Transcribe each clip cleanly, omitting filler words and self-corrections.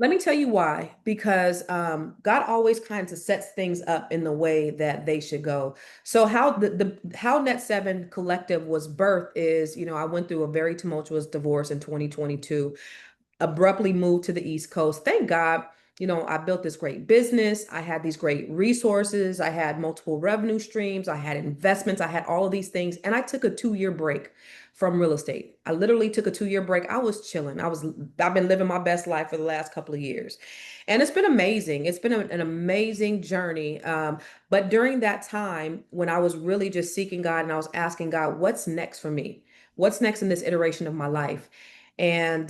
Let me tell you why. Because God always kind of sets things up in the way that they should go. So how the how Net Seven Collective was birthed is, I went through a very tumultuous divorce in 2022, abruptly moved to the East Coast. Thank God, I built this great business. I had these great resources. I had multiple revenue streams. I had investments. I had all of these things. And I took a 2 year break from real estate. I literally took a 2 year break. I was chilling. I've been living my best life for the last couple of years. And it's been amazing. It's been an amazing journey. But during that time, when I was really just seeking God and I was asking God, what's next for me? What's next in this iteration of my life? And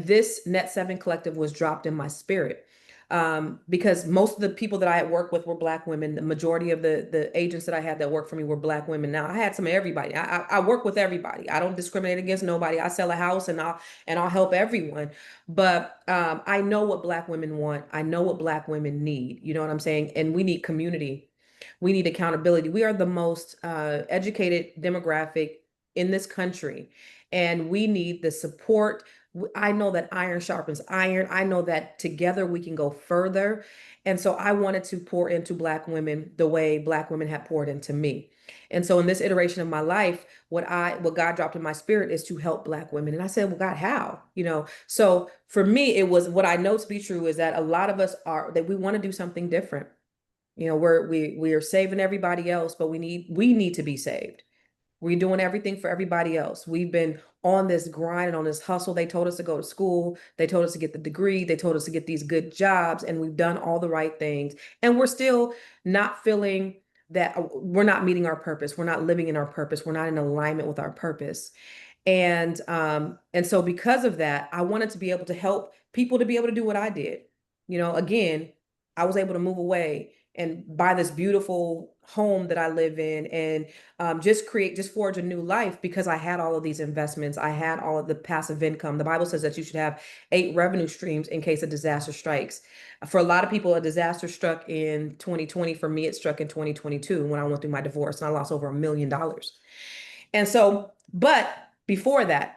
this Net Seven Collective was dropped in my spirit, because most of the people that I had worked with were Black women. The majority of the agents that I had that worked for me were Black women. Now I had some of everybody. I work with everybody. I don't discriminate against nobody. I sell a house and I'll help everyone. But I know what Black women want. I know what Black women need. You know what I'm saying? And we need community. We need accountability. We are the most educated demographic in this country, and we need the support. I know that iron sharpens iron. I know that together we can go further. And so I wanted to pour into Black women the way Black women have poured into me. And so in this iteration of my life, what God dropped in my spirit is to help Black women. And I said, well, God, how? So for me, it was, what I know to be true is that a lot of us are that we want to do something different. We are saving everybody else, but we need to be saved. We're doing everything for everybody else. We've been on this grind and on this hustle. They told us to go to school. They told us to get the degree. They told us to get these good jobs, and we've done all the right things. And we're still not feeling that we're not meeting our purpose. We're not living in our purpose. We're not in alignment with our purpose. And so because of that, I wanted to be able to help people to be able to do what I did. Again, I was able to move away and buy this beautiful home that I live in, and just forge a new life, because I had all of these investments. I had all of the passive income. The Bible says that you should have 8 revenue streams in case a disaster strikes. For a lot of people, a disaster struck in 2020. For me, it struck in 2022 when I went through my divorce and I lost over $1 million. And so, but before that,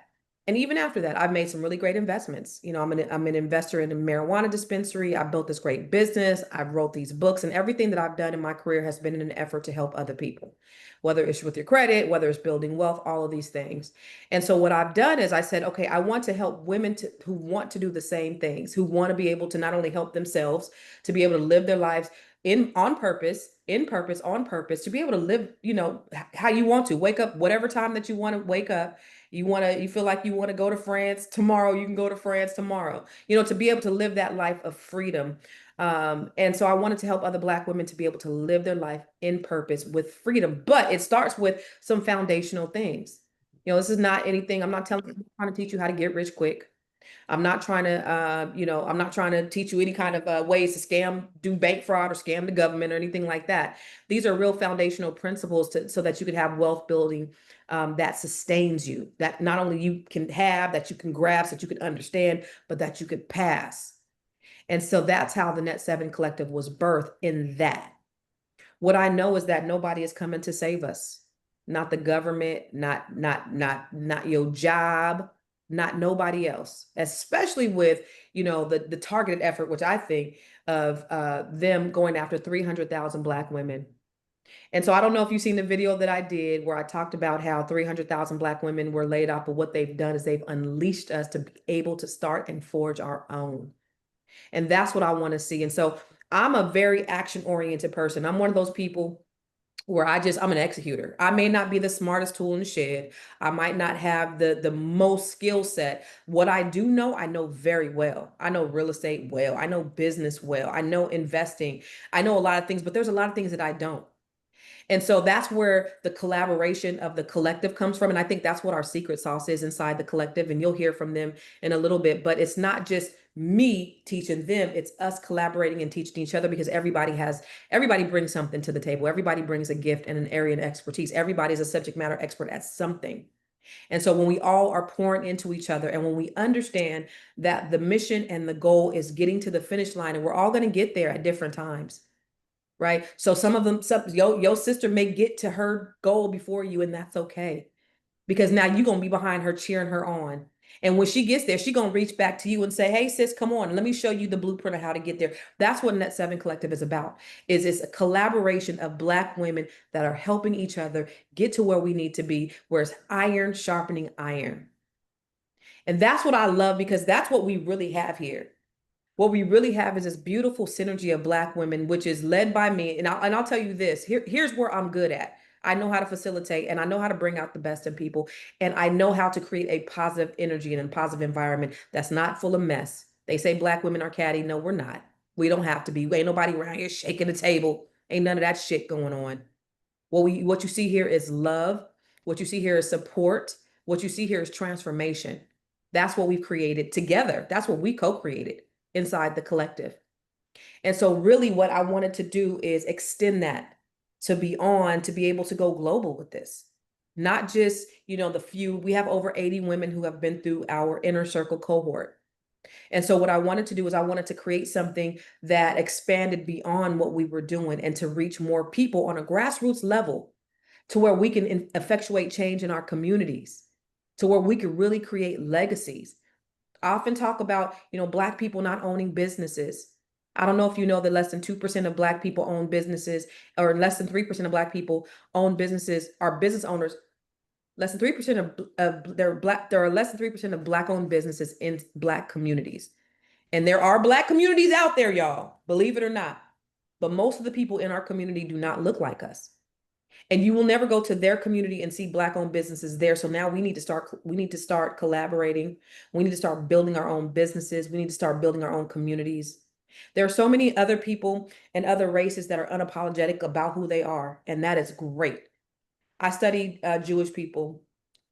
and even after that, I've made some really great investments. I'm an investor in a marijuana dispensary. I built this great business. I wrote these books, and everything that I've done in my career has been in an effort to help other people, whether it's with your credit, whether it's building wealth, all of these things. And so what I've done is I said, okay, I want to help women who want to do the same things, who want to be able to not only help themselves, to be able to live their lives on purpose, on purpose, to be able to live, how you want to wake up, whatever time that you want to wake up. You feel like you want to go to France tomorrow, you can go to France tomorrow, to be able to live that life of freedom. And so I wanted to help other Black women to be able to live their life in purpose with freedom. But it starts with some foundational things. This is not anything, I'm trying to teach you how to get rich quick. I'm not trying to teach you any kind of ways to do bank fraud or scam the government or anything like that. These are real foundational principles so that you can have wealth building that sustains you, that not only you can have, that you can grasp, that you can understand, but that you could pass. And so that's how the Net Seven Collective was birthed in that. What I know is that nobody is coming to save us. Not the government, not your job, not nobody else. Especially with, the targeted effort, which I think of them going after 300,000 Black women. And so I don't know if you've seen the video that I did where I talked about how 300,000 Black women were laid off, but what they've done is they've unleashed us to be able to start and forge our own. And that's what I want to see. And so I'm a very action oriented person. I'm one of those people where I'm an executor. I may not be the smartest tool in the shed. I might not have the most skill set. What I do know, I know very well. I know real estate well. I know business well. I know investing. I know a lot of things, but there's a lot of things that I don't. And so that's where the collaboration of the collective comes from. And I think that's what our secret sauce is inside the collective. And you'll hear from them in a little bit, but it's not just me teaching them, it's us collaborating and teaching each other, because everybody brings something to the table. Everybody brings a gift and an area of expertise. Everybody's a subject matter expert at something. And so when we all are pouring into each other, and when we understand that the mission and the goal is getting to the finish line, and we're all going to get there at different times. Right. So your sister may get to her goal before you, and that's okay, because now you're going to be behind her, cheering her on. And when she gets there, she's going to reach back to you and say, hey, sis, come on, let me show you the blueprint of how to get there. That's what Net 7 Collective is about, is it's a collaboration of Black women that are helping each other get to where we need to be, where it's iron sharpening iron. And that's what I love, because that's what we really have here. What we really have is this beautiful synergy of Black women, which is led by me. And I'll tell you this, here's where I'm good at. I know how to facilitate, and I know how to bring out the best in people. And I know how to create a positive energy and a positive environment that's not full of mess. They say Black women are catty. No, we're not. We don't have to be. Ain't nobody around here shaking the table. Ain't none of that shit going on. What you see here is love. What you see here is support. What you see here is transformation. That's what we've created together. That's what we co-created inside the collective. And so really what I wanted to do is extend that to be able to go global with this. Not just, the few, we have over 80 women who have been through our inner circle cohort. And so what I wanted to do is I wanted to create something that expanded beyond what we were doing and to reach more people on a grassroots level, to where we can effectuate change in our communities, to where we can really create legacies. I often talk about, Black people not owning businesses. I don't know if you know that less than 2% of Black people own businesses, or less than 3% of Black people own businesses, are business owners. Less than 3% of there are less than 3% of Black owned businesses in Black communities. And there are Black communities out there, y'all, believe it or not. But most of the people in our community do not look like us. And you will never go to their community and see Black owned businesses there. So now we need to start collaborating. We need to start building our own businesses. We need to start building our own communities. There are so many other people and other races that are unapologetic about who they are, and that is great. I studied Jewish people,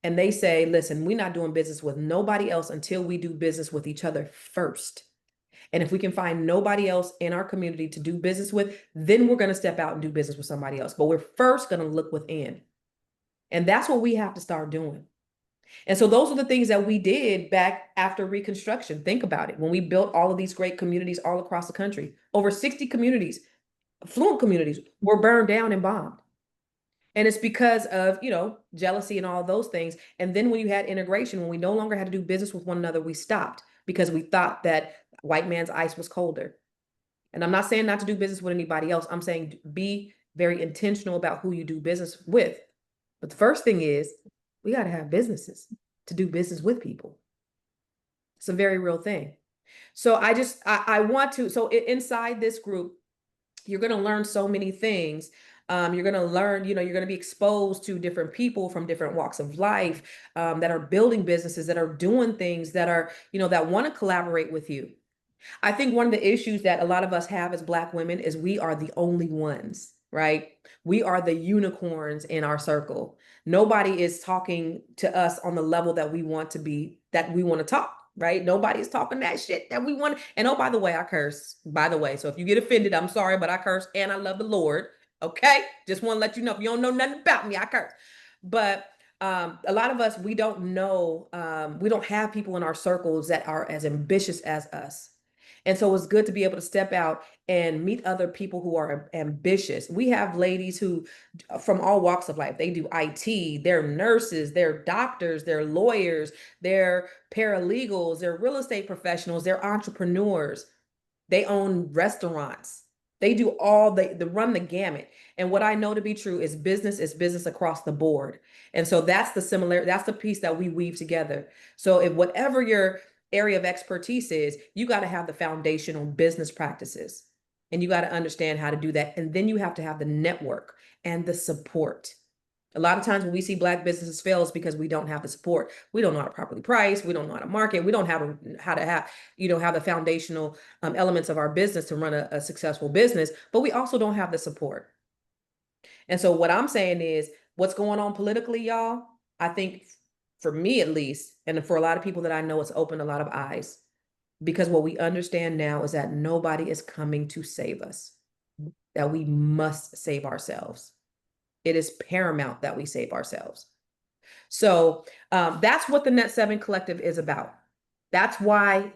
and they say, listen, we're not doing business with nobody else until we do business with each other first. And if we can find nobody else in our community to do business with, then we're going to step out and do business with somebody else. But we're first going to look within. And that's what we have to start doing. And so those are the things that we did back after Reconstruction. Think about it. When we built all of these great communities all across the country, over 60 communities, affluent communities, were burned down and bombed. And it's because of, jealousy and all those things. And then when you had integration, when we no longer had to do business with one another, we stopped because we thought that white man's ice was colder. And I'm not saying not to do business with anybody else. I'm saying be very intentional about who you do business with. But the first thing is we got to have businesses to do business with people. It's a very real thing. So I want to, so inside this group, you're going to learn so many things. You're going to learn, you're going to be exposed to different people from different walks of life that are building businesses, that are doing things, that are, that want to collaborate with you. I think one of the issues that a lot of us have as Black women is we are the only ones, right? We are the unicorns in our circle. Nobody is talking to us on the level that we want to be, that we want to talk, right? Nobody is talking that shit that we want. And oh, by the way, I curse, by the way. So if you get offended, I'm sorry, but I curse and I love the Lord. Okay. Just want to let you know, if you don't know nothing about me, I curse. But a lot of us, we don't know, we don't have people in our circles that are as ambitious as us. And so it's good to be able to step out and meet other people who are ambitious. We have ladies who, from all walks of life, they do IT, they're nurses, they're doctors, they're lawyers, they're paralegals, they're real estate professionals, they're entrepreneurs. They own restaurants. They do all the run the gamut. And what I know to be true is business across the board. And so that's the piece that we weave together. So if whatever your area of expertise is, you got to have the foundational business practices, and you got to understand how to do that. And then you have to have the network and the support. A lot of times when we see Black businesses fail, it's because we don't have the support. We don't know how to properly price. We don't know how to market. We don't have how to have the foundational elements of our business to run a successful business, but we also don't have the support. And so what I'm saying is, what's going on politically, y'all, I think for me at least, and for a lot of people that I know, it's opened a lot of eyes, because what we understand now is that nobody is coming to save us, that we must save ourselves. It is paramount that we save ourselves. So that's what the Net 7 Collective is about. That's why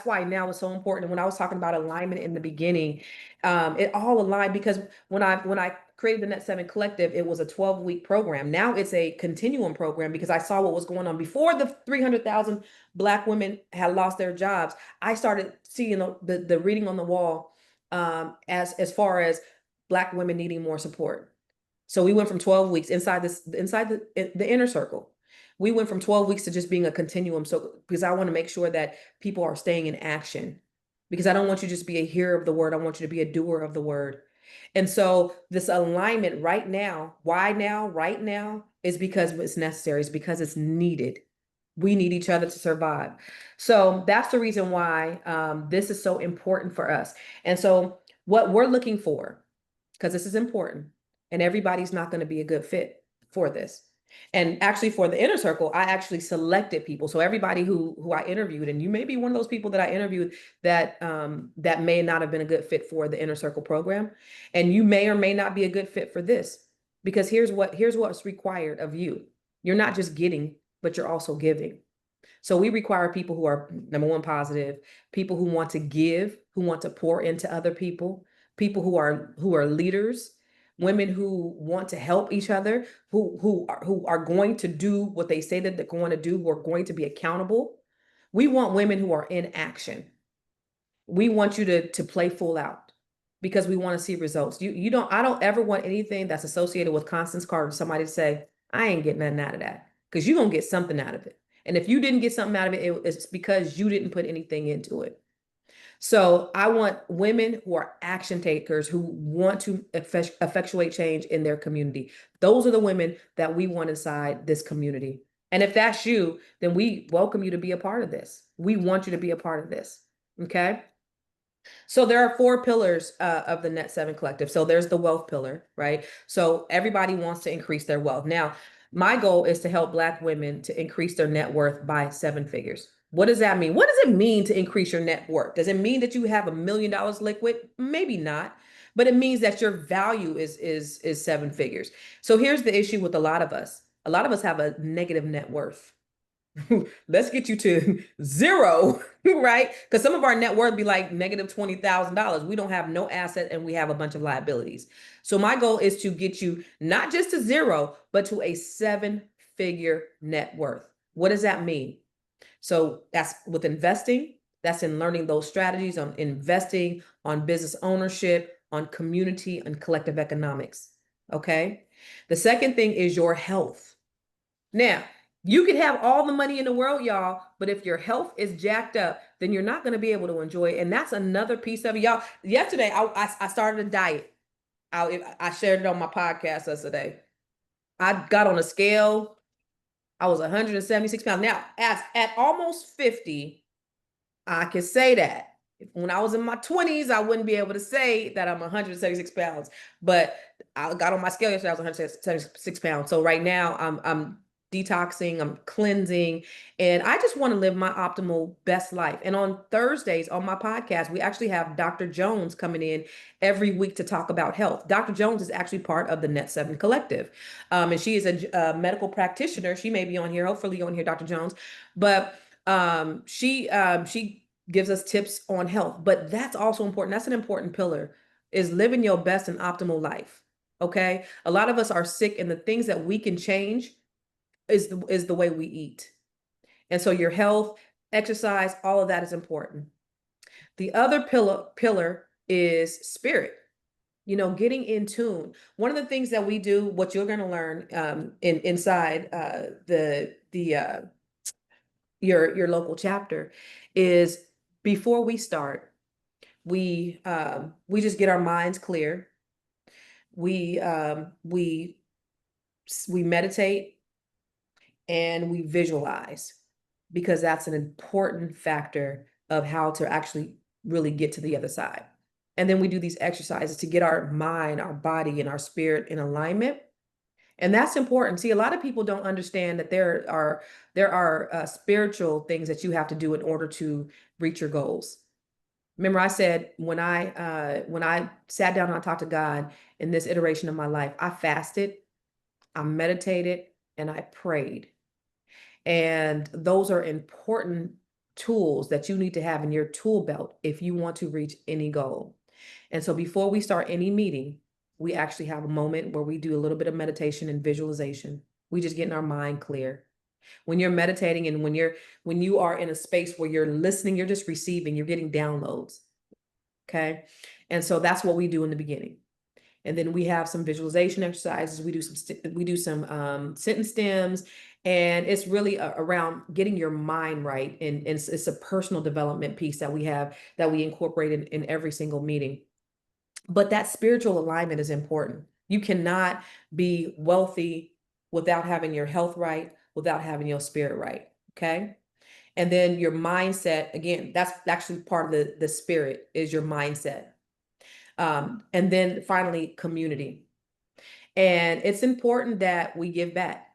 now it's so important. And when I was talking about alignment in the beginning, it all aligned, because when I created the Net 7 Collective, it was a 12-week program. Now it's a continuum program because I saw what was going on before the 300,000 Black women had lost their jobs. I started seeing the reading on the wall, as far as Black women needing more support. So we went from 12 weeks inside the inner circle. We went from 12 weeks to just being a continuum. So because I want to make sure that people are staying in action, because I don't want you to just be a hearer of the word. I want you to be a doer of the word. And so this alignment right now, why now, right now, is because it's necessary. It's because it's needed. We need each other to survive. So that's the reason why this is so important for us. And so what we're looking for, because this is important, and everybody's not going to be a good fit for this. And actually, for the inner circle, I actually selected people. So everybody who I interviewed, and you may be one of those people that I interviewed that that may not have been a good fit for the inner circle program, and you may or may not be a good fit for this, because here's what's required of you. You're not just getting, but you're also giving. So we require people who are, number one, positive, people who want to give, who want to pour into other people, people who are leaders, women who want to help each other, who are going to do what they say that they're going to do, who are going to be accountable. We want women who are in action. We want you to play full out because we want to see results. I don't ever want anything that's associated with Constance Carter, somebody to say, I ain't getting nothing out of that, because you're going to get something out of it. And if you didn't get something out of it, it's because you didn't put anything into it. So I want women who are action takers, who want to effectuate change in their community. Those are the women that we want inside this community. And if that's you, then we welcome you to be a part of this. We want you to be a part of this. Okay. So there are 4 pillars of the Net 7 Collective. So there's the wealth pillar, right? So everybody wants to increase their wealth. Now, my goal is to help Black women to increase their net worth by 7 figures. What does that mean? What does it mean to increase your net worth? Does it mean that you have $1 million liquid? Maybe not, but it means that your value is 7 figures. So here's the issue with a lot of us. A lot of us have a negative net worth. Let's get you to 0, right? Because some of our net worth be like negative $20,000. We don't have no asset and we have a bunch of liabilities. So my goal is to get you not just to 0, but to a 7-figure net worth. What does that mean? So that's with investing. That's in learning those strategies on investing, on business ownership, on community, and collective economics. Okay. The second thing is your health. Now, you can have all the money in the world, y'all, but if your health is jacked up, then you're not going to be able to enjoy it. And that's another piece of it. Y'all, yesterday, I started a diet. I shared it on my podcast yesterday. I got on a scale. I was 176 pounds. Now, at almost 50, I can say that. When I was in my 20s, I wouldn't be able to say that I'm 176 pounds. But I got on my scale yesterday, I was 176 pounds. So right now, I'm detoxing, I'm cleansing, and I just want to live my optimal best life. And on Thursdays on my podcast, we actually have Dr. Jones coming in every week to talk about health. Dr. Jones is actually part of the Net 7 Collective. And she is a medical practitioner. She may be on here. Hopefully you're on here, Dr. Jones. But she gives us tips on health. But that's also important. That's an important pillar, is living your best and optimal life. Okay. A lot of us are sick, and the things that we can change is the way we eat. And so your health, exercise, all of that is important. The other pillar is spirit. Getting in tune. One of the things that we do, what you're going to learn inside your local chapter, is before we start, we just get our minds clear. We meditate and we visualize, because that's an important factor of how to actually really get to the other side. And then we do these exercises to get our mind, our body, and our spirit in alignment. And that's important. See, a lot of people don't understand that there are spiritual things that you have to do in order to reach your goals. Remember, I said when I sat down and I talked to God in this iteration of my life, I fasted, I meditated, and I prayed. And those are important tools that you need to have in your tool belt if you want to reach any goal. And so before we start any meeting, we actually have a moment where we do a little bit of meditation and visualization. We just getting our mind clear. When you're meditating and when you are in a space where you're listening, you're just receiving, you're getting downloads. Okay. And so that's what we do in the beginning. And then we have some visualization exercises. We do some sentence stems, and it's really around getting your mind right. And it's a personal development piece that we have that we incorporate in every single meeting. But that spiritual alignment is important. You cannot be wealthy without having your health right, without having your spirit right. Okay. And then your mindset, again, that's actually part of the spirit is your mindset. And then finally, community. And it's important that we give back.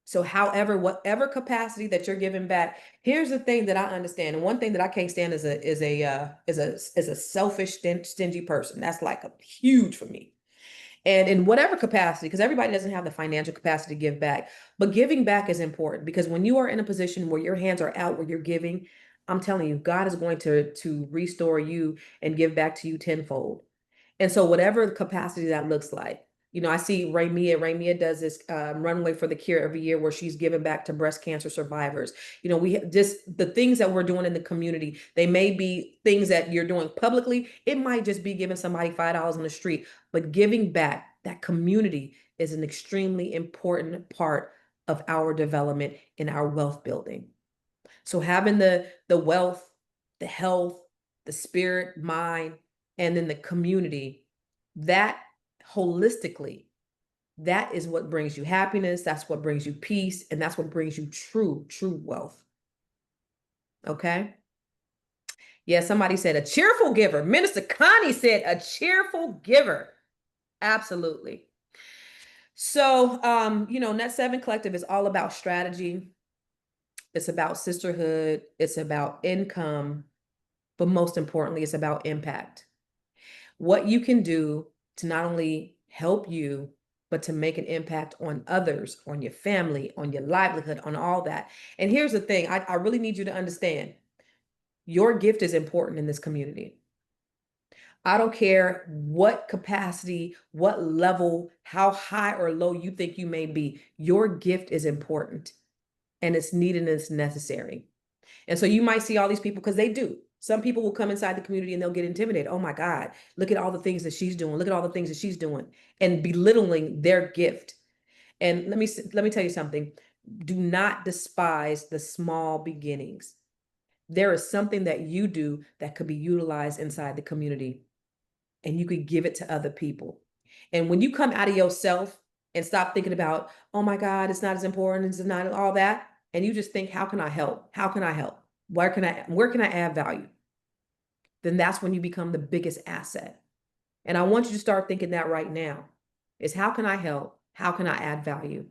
So, however, whatever capacity that you're giving back, here's the thing that I understand. And one thing that I can't stand is a selfish, stingy person. That's like a huge for me. And in whatever capacity, because everybody doesn't have the financial capacity to give back, but giving back is important because when you are in a position where your hands are out, where you're giving, I'm telling you, God is going to restore you and give back to you tenfold. And so whatever capacity that looks like, I see Ramia does this runway for the cure every year where she's giving back to breast cancer survivors. We just the things that we're doing in the community, they may be things that you're doing publicly. It might just be giving somebody $5 on the street, but giving back, that community is an extremely important part of our development in our wealth building. So having the wealth, the health, the spirit, mind, and then the community, that holistically, that is what brings you happiness, that's what brings you peace, and that's what brings you true wealth. Okay? Yeah, somebody said a cheerful giver. Minister Connie said a cheerful giver. Absolutely. So, Net 7 Collective is all about strategy. It's about sisterhood. It's about income. But most importantly, it's about impact. What you can do to not only help you, but to make an impact on others, on your family, on your livelihood, on all that. And here's the thing, I really need you to understand your gift is important in this community. I don't care what capacity, what level, how high or low you think you may be, your gift is important and it's needed and it's necessary. And so you might see all these people because they do. Some people will come inside the community and they'll get intimidated. Oh my God, look at all the things that she's doing. Look at all the things that she's doing and belittling their gift. And let me tell you something. Do not despise the small beginnings. There is something that you do that could be utilized inside the community and you could give it to other people. And when you come out of yourself and stop thinking about, oh my God, it's not as important, it's not all that, and you just think, how can I help? How can I help? Where can I add value? Then that's when you become the biggest asset. And I want you to start thinking that right now is how can I help? How can I add value?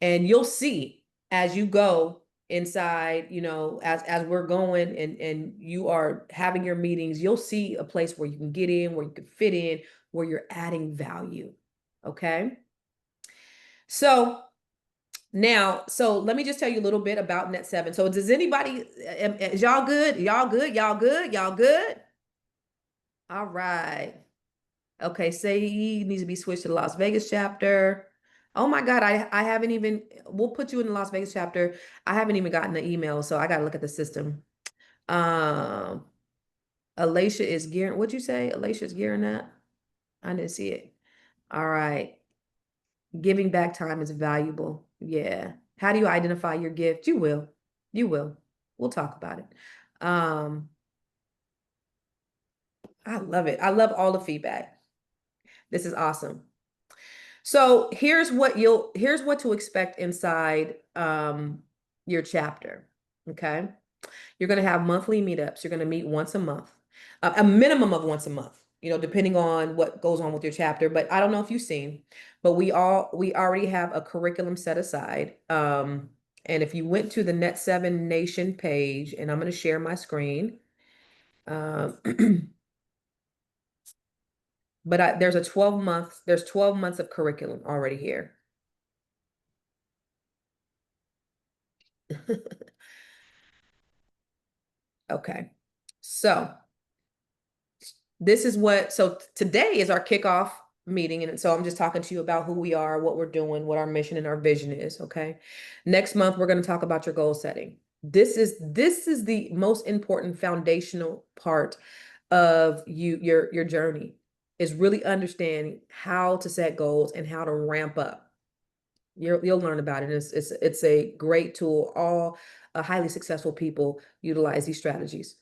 And you'll see as you go inside, as we're going and you are having your meetings, you'll see a place where you can get in, where you can fit in, where you're adding value. Okay. So let me just tell you a little bit about Net 7. So does anybody, is y'all good? Y'all good? Y'all good? Y'all good? All right. Okay, say he needs to be switched to the Las Vegas chapter. Oh my God, I haven't even, we'll put you in the Las Vegas chapter. I haven't even gotten the email, so I gotta look at the system. Um, Alicia is gearing, what'd you say? Alicia is gearing that? I didn't see it. All right. Giving back time is valuable. Yeah. How do you identify your gift? You will. You will. We'll talk about it. I love it. I love all the feedback. This is awesome. So here's what to expect inside your chapter. Okay. You're going to have monthly meetups. You're going to meet once a month, a minimum of once a month, depending on what goes on with your chapter. But I don't know if you've seen, but we already have a curriculum set aside. And if you went to the Net 7 Nation page, and I'm going to share my screen. But there's 12 months of curriculum already here. Okay. So today is our kickoff meeting. And so I'm just talking to you about who we are, what we're doing, what our mission and our vision is. Okay. Next month, we're going to talk about your goal setting. This is the most important foundational part of your journey, is really understanding how to set goals and how to ramp up. You'll learn about it. It's a great tool. All highly successful people utilize these strategies.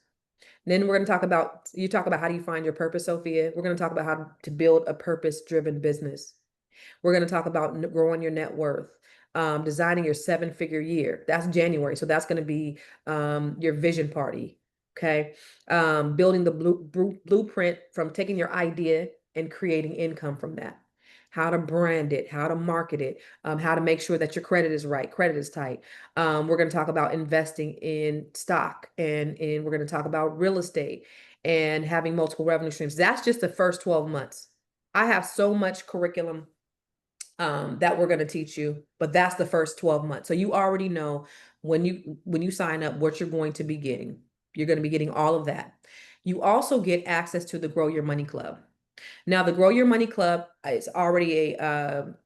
Then we're going to talk about, you talk about how do you find your purpose, Sophia. We're going to talk about how to build a purpose-driven business. We're going to talk about growing your net worth, designing your 7-figure year. That's January. So that's going to be your vision party. Okay. Building the blueprint from taking your idea and creating income from that. How to brand it, how to market it, how to make sure that your credit is right, credit is tight. We're going to talk about investing in stock, and we're going to talk about real estate and having multiple revenue streams. That's just the first 12 months. I have so much curriculum that we're going to teach you, but that's the first 12 months. So you already know when you sign up what you're going to be getting. You're going to be getting all of that. You also get access to the Grow Your Money Club. Now, the Grow Your Money Club is already a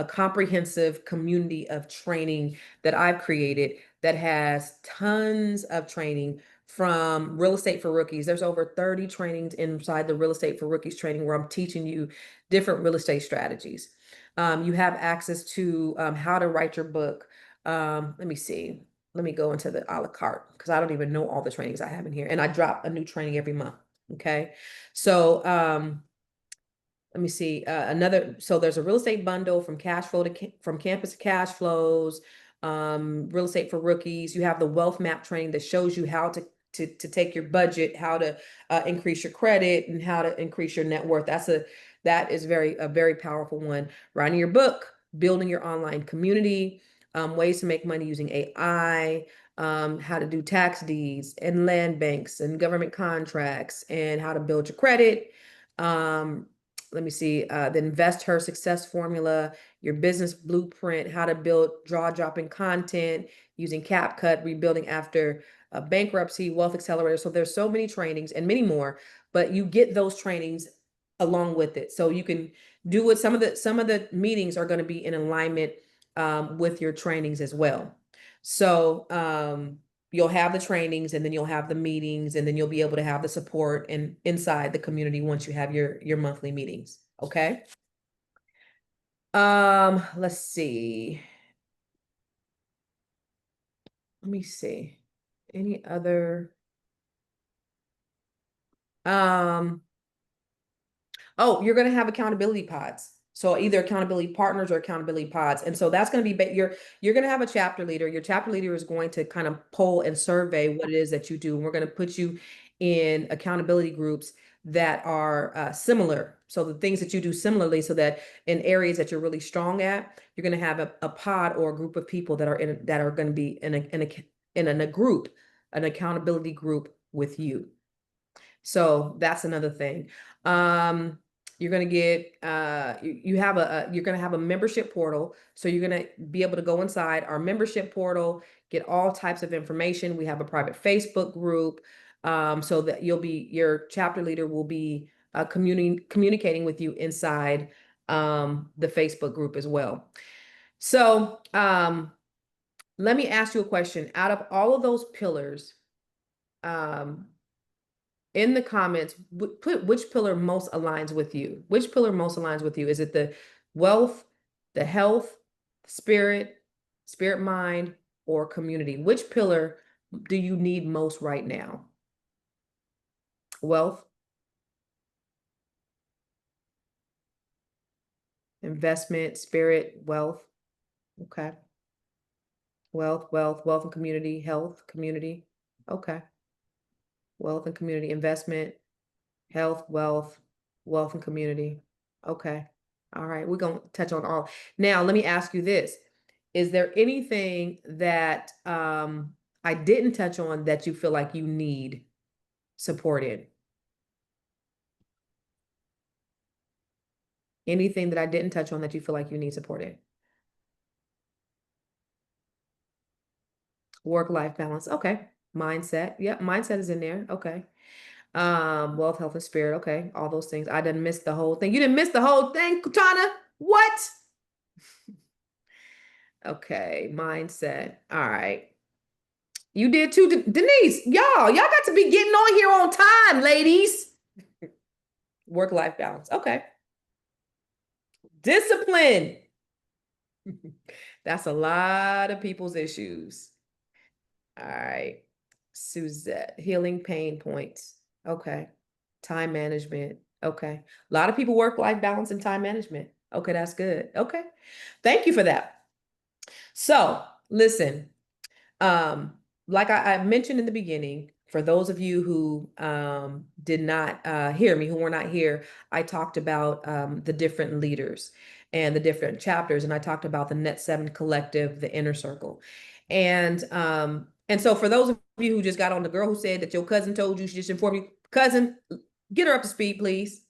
comprehensive community of training that I've created that has tons of training from Real Estate for Rookies. There's over 30 trainings inside the Real Estate for Rookies training where I'm teaching you different real estate strategies. You have access to how to write your book. Let me see. Let me go into the a la carte because I don't even know all the trainings I have in here. And I drop a new training every month. Okay. So, let me see, so there's a real estate bundle from cash flow to from campus to cash flows, real estate for rookies. You have the wealth map training that shows you how to take your budget, how to increase your credit, and how to increase your net worth. That is a very powerful one. Writing your book, building your online community, ways to make money using AI, how to do tax deeds and land banks and government contracts, and how to build your credit. Let me see, the Invest Her Success Formula, your business blueprint, how to build draw-dropping content using CapCut, rebuilding after bankruptcy, wealth accelerator. So there's so many trainings and many more, but you get those trainings along with it. So you can do it. Some of the meetings are going to be in alignment with your trainings as well. So you'll have the trainings, and then you'll have the meetings, and then you'll be able to have the support and inside the community once you have your monthly meetings. Okay. Let's see. Let me see. Any other um Oh, you're going to have accountability pods. So either accountability partners or accountability pods. And so that's going to be, you're going to have a chapter leader. Your chapter leader is going to kind of poll and survey what it is that you do. And we're going to put you in accountability groups that are similar. So the things that you do similarly, so that in areas that you're really strong at, you're going to have a pod or a group of people that are going to be in a group, an accountability group with you. So that's another thing. You're going to get, you're going to have a membership portal. So you're going to be able to go inside our membership portal, get all types of information. We have a private Facebook group, so that your chapter leader will be communicating with you inside the Facebook group as well. So let me ask you a question. Out of all of those pillars, in the comments, put which pillar most aligns with you. Which pillar most aligns with you? Is it the wealth, the health, spirit mind, or community? Which pillar do you need most right now? Wealth, investment, spirit, wealth. Okay. Wealth and community, health, community. Okay. Wealth and community, investment, health, wealth and community. Okay. All right. We're going to touch on all. Now, let me ask you this. Is there anything that I didn't touch on that you feel like you need support in? Anything that I didn't touch on that you feel like you need support in? Work-life balance. Okay. Mindset. Yep. Mindset is in there. Okay. Wealth, health, and spirit. Okay, all those things. I didn't miss the whole thing. You didn't miss the whole thing, Katana. What? Okay, mindset. All right. You did too, Denise. Y'all got to be getting on here on time, ladies. Work-life balance. Okay. Discipline. That's a lot of people's issues. All right. Suzette, healing pain points. Okay. Time management. Okay. A lot of people work-life balance and time management. Okay, that's good. Okay. Thank you for that. So, listen, like I mentioned in the beginning, for those of you who did not hear me, who were not here, I talked about the different leaders and the different chapters, and I talked about the Net Seven Collective, the Inner Circle, and so for those of you who just got on, the girl who said that your cousin told you, she just informed you, cousin, get her up to speed, please.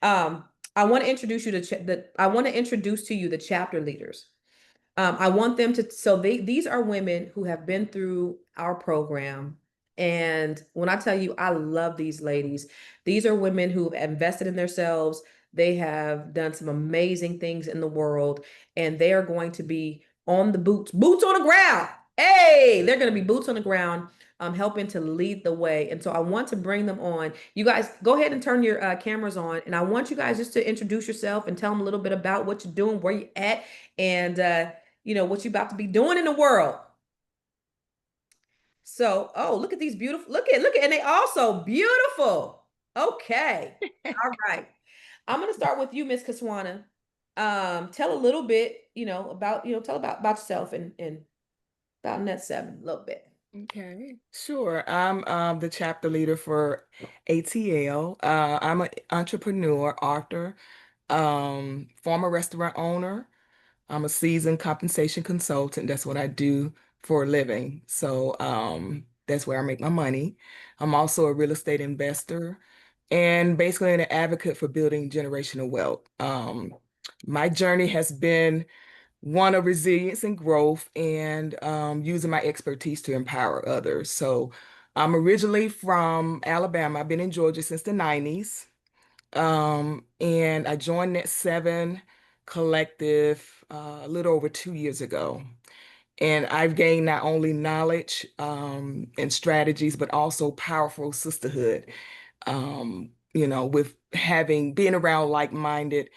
um, I want to introduce you to I want to introduce to you the chapter leaders. I want them to, so these are women who have been through our program. And when I tell you, I love these ladies. These are women who have invested in themselves. They have done some amazing things in the world, and they are going to be on the boots on the ground. Hey, they're going to be boots on the ground, helping to lead the way. And so I want to bring them on. You guys, go ahead and turn your cameras on. And I want you guys just to introduce yourself and tell them a little bit about what you're doing, where you're at, and what you're about to be doing in the world. So, oh, look at these beautiful, look at, and they also beautiful. Okay. All right. I'm going to start with you, Miss Kaswana. Tell a little bit, about, tell about yourself and about Net Seven a little bit. Okay, sure. I'm the chapter leader for ATL. I'm an entrepreneur, author, former restaurant owner. I'm a seasoned compensation consultant. That's what I do for a living. So that's where I make my money. I'm also a real estate investor and basically an advocate for building generational wealth. My journey has been one of resilience and growth and using my expertise to empower others. So I'm originally from Alabama. I've been in Georgia since the 90s. And I joined that seven collective a little over 2 years ago. And I've gained not only knowledge and strategies, but also powerful sisterhood, with being around like-minded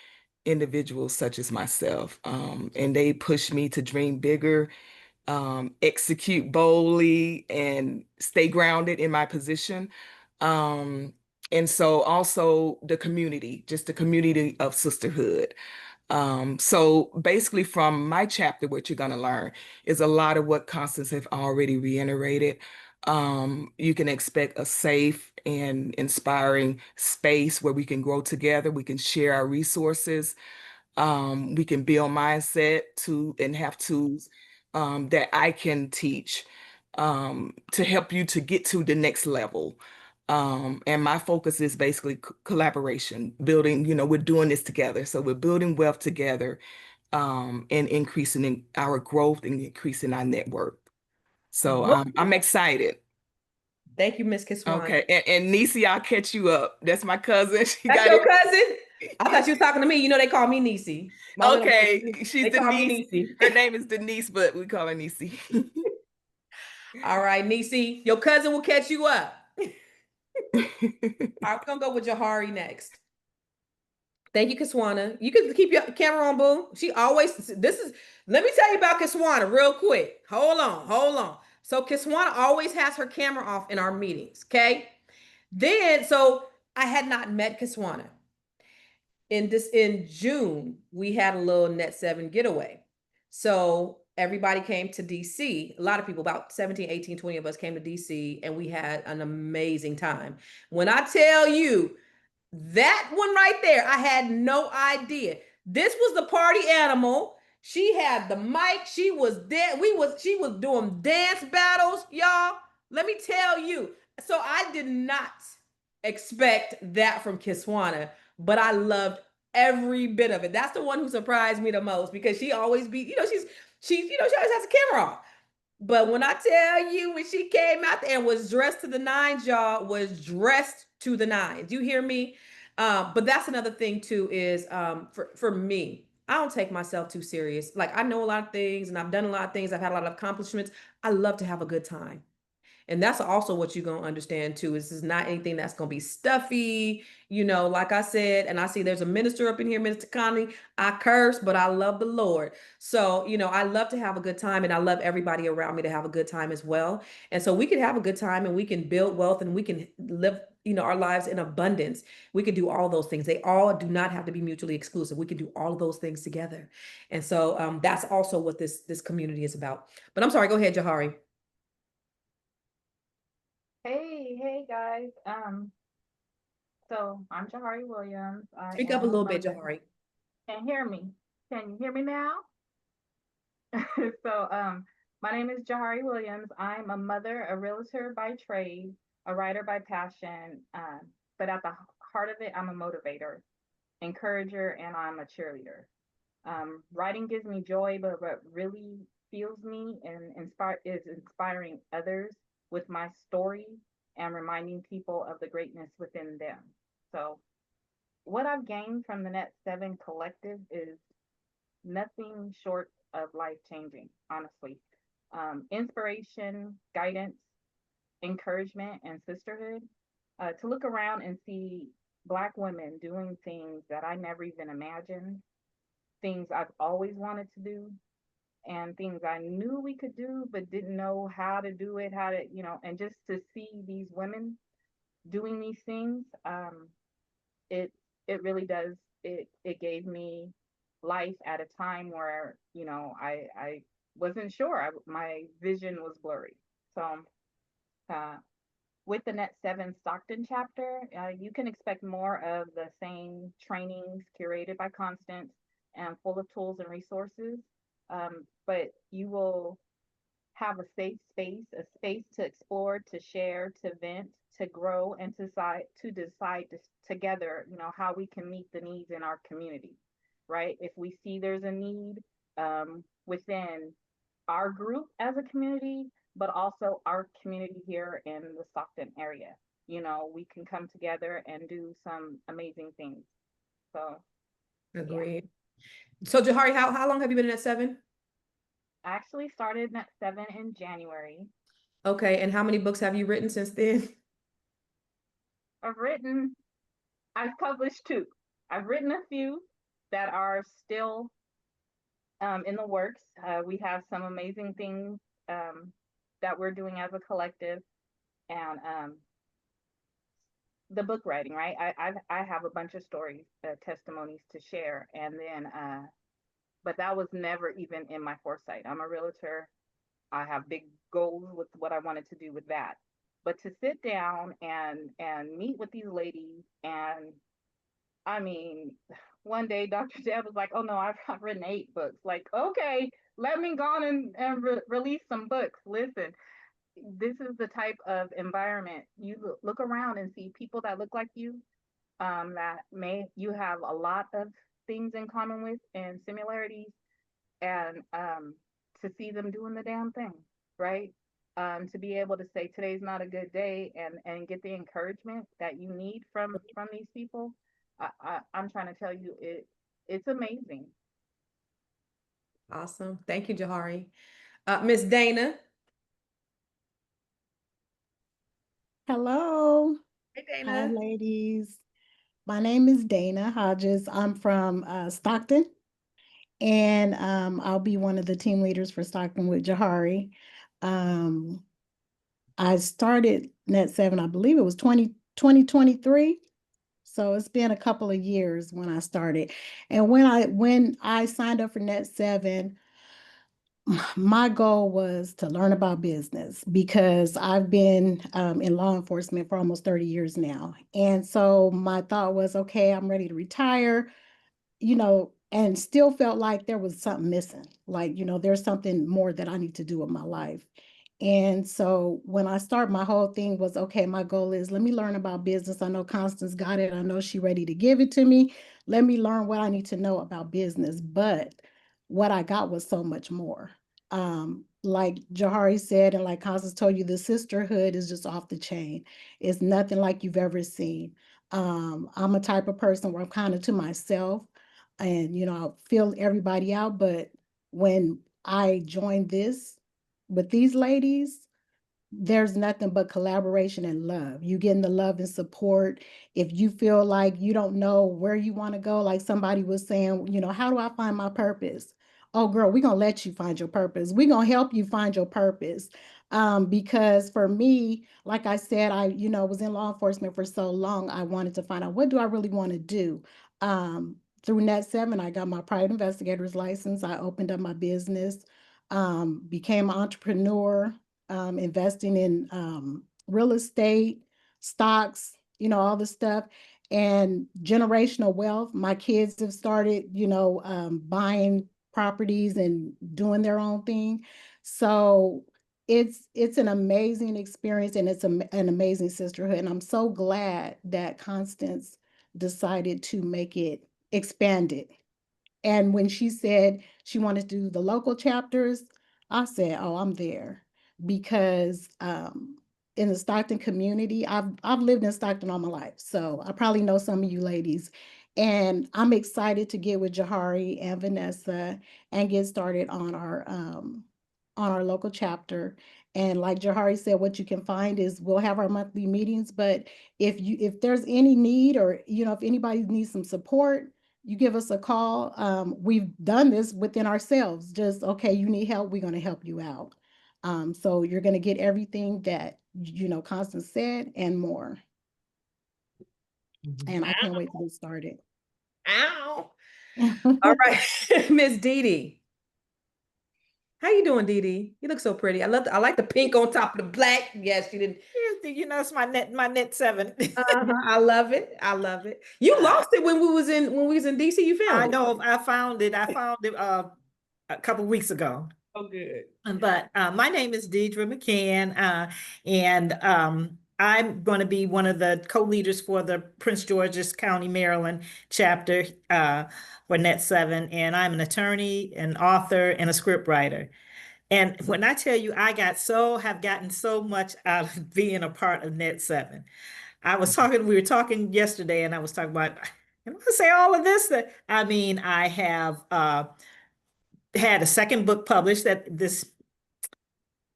individuals such as myself. And they push me to dream bigger, execute boldly, and stay grounded in my position. Um, and so also the community, just the community of sisterhood. So basically from my chapter, what you're going to learn is a lot of what Constance have already reiterated. You can expect a safe and inspiring space where we can grow together, we can share our resources, we can build mindset and have tools that I can teach to help you to get to the next level. And my focus is basically collaboration, building, we're doing this together. So we're building wealth together and increasing in our growth and increasing our network. So Woo! I'm excited. Thank you, Miss Kiswan. Okay. And Nisi, I'll catch you up. That's my cousin. She That's got your it. cousin? I thought you were talking to me. They call me Nisi. My middle Okay. name, She's they call me Denise. Nisi. Her name is Denise, but we call her Nisi. All right, Nisi, your cousin will catch you up. All right, we're gonna go with Jahari next. Thank you, Kaswana. You can keep your camera on, boo. Let me tell you about Kaswana real quick. Hold on. So Kaswana always has her camera off in our meetings, okay? So I had not met Kaswana. In June, we had a little Net 7 getaway. So everybody came to DC. A lot of people, about 17, 18, 20 of us came to DC, and we had an amazing time. When I tell you, that one right there, I had no idea. This was the party animal. She had the mic. She was she was doing dance battles, y'all. Let me tell you. So I did not expect that from Kiswana, but I loved every bit of it. That's the one who surprised me the most because she always be, she always has a camera on. But when I tell you, when she came out there and was dressed to the nines, y'all, was dressed to the nines. You hear me? But that's another thing too, is for me, I don't take myself too serious. Like I know a lot of things and I've done a lot of things, I've had a lot of accomplishments. I love to have a good time. And that's also what you're gonna understand too. Is This is not anything that's gonna be stuffy, like I said, and I see there's a minister up in here, Minister Connie. I curse, but I love the Lord. So, I love to have a good time and I love everybody around me to have a good time as well. And so we can have a good time and we can build wealth and we can live, our lives in abundance. We can do all those things. They all do not have to be mutually exclusive. We can do all of those things together. And so that's also what this community is about. But I'm sorry, go ahead, Jahari. Hey guys. So I'm Jahari Williams. I Speak up a am a little bit, mother. Jahari. Can hear me? Can you hear me now? So my name is Jahari Williams. I'm a mother, a realtor by trade, a writer by passion. But at the heart of it, I'm a motivator, encourager, and I'm a cheerleader. Writing gives me joy, but what really fuels me and is inspiring others with my story and reminding people of the greatness within them. So, what I've gained from the Net 7 collective is nothing short of life changing, honestly. Inspiration, guidance, encouragement, and sisterhood. To look around and see Black women doing things that I never even imagined, things I've always wanted to do, and things I knew we could do, but didn't know how to do it, and just to see these women doing these things, it it really does. It gave me life at a time where I wasn't sure. My vision was blurry. So uh, with the Net 7 Stockton chapter, you can expect more of the same trainings curated by Constance and full of tools and resources. But you will have a safe space, a space to explore, to share, to vent, to grow, and to decide together, how we can meet the needs in our community, right? If we see there's a need within our group as a community, but also our community here in the Stockton area, we can come together and do some amazing things. So, yeah. Agreed. So Jahari, how long have you been in at seven? I actually started at 7 in January. Okay, and how many books have you written since then? I've written I've published two. I've written a few that are still in the works. We have some amazing things that we're doing as a collective, and the book writing. Right, I have a bunch of stories, testimonies to share, and then but that was never even in my foresight. I'm a realtor. I have big goals with what I wanted to do with that. But to sit down and meet with these ladies and I mean, one day Dr. Jeb was like, "Oh no, I've written 8 books." Like, okay, let me go on and release some books. Listen, this is the type of environment you look around and see people that look like you, that may you have a lot of things in common with and similarities, and to see them doing the damn thing, right? To be able to say today's not a good day and get the encouragement that you need from these people, I'm trying to tell you it's amazing. Awesome. Thank you, Jahari. Miss Dana. Hello. Hey, Hi, Dana. ladies. My name is Dana Hodges. I'm from Stockton, and I'll be one of the team leaders for Stockton with Jahari. Um, I started Net 7, I believe it was 2023. So it's been a couple of years when I started. And when I signed up for Net 7, my goal was to learn about business because I've been in law enforcement for almost 30 years now. And so my thought was, okay, I'm ready to retire, and still felt like there was something missing. Like, there's something more that I need to do with my life. And so when I start, my whole thing was, okay, my goal is let me learn about business. I know Constance got it. I know she's ready to give it to me. Let me learn what I need to know about business. But what I got was so much more. like Jahari said, and like Constance told you, the sisterhood is just off the chain. It's nothing like you've ever seen. I'm a type of person where I'm kind of to myself and, I'll fill everybody out. But when I joined this with these ladies, there's nothing but collaboration and love. You getting the love and support. If you feel like you don't know where you want to go, like somebody was saying, how do I find my purpose? Oh, girl, we're gonna let you find your purpose. We're gonna help you find your purpose. Because for me, like I said, I, was in law enforcement for so long, I wanted to find out what do I really want to do. Through Net 7, I got my private investigator's license. I opened up my business, became an entrepreneur, investing in real estate, stocks, all the stuff, and generational wealth. My kids have started, buying properties and doing their own thing. So it's an amazing experience, and it's an amazing sisterhood. And I'm so glad that Constance decided to make it expanded. And when she said she wanted to do the local chapters, I said, "Oh, I'm there," because in the Stockton community, I've lived in Stockton all my life, so I probably know some of you ladies, and I'm excited to get with Jahari and Vanessa and get started on our local chapter. And like Jahari said, what you can find is we'll have our monthly meetings, but if there's any need, or if anybody needs some support, you give us a call. We've done this within ourselves. Just, okay, you need help, we're going to help you out. So you're going to get everything that, Constance said and more. And I can't wait to get started. Ow. All right, Miss Dee Dee. How you doing, Dee Dee? You look so pretty. I like the pink on top of the black. Yes, you didn't. It's my net 7. I love it. I love it. You lost it when we was in DC. You found I it. know. I found it a couple weeks ago. Oh, good. But my name is Deidre McCann, and I'm going to be one of the co-leaders for the Prince George's County, Maryland chapter for Net 7. And I'm an attorney, an author, and a script writer. And when I tell you, have gotten so much out of being a part of Net 7. We were talking yesterday, and I was talking about, I'm going to say all of this, that I mean, I have had a second book published, that this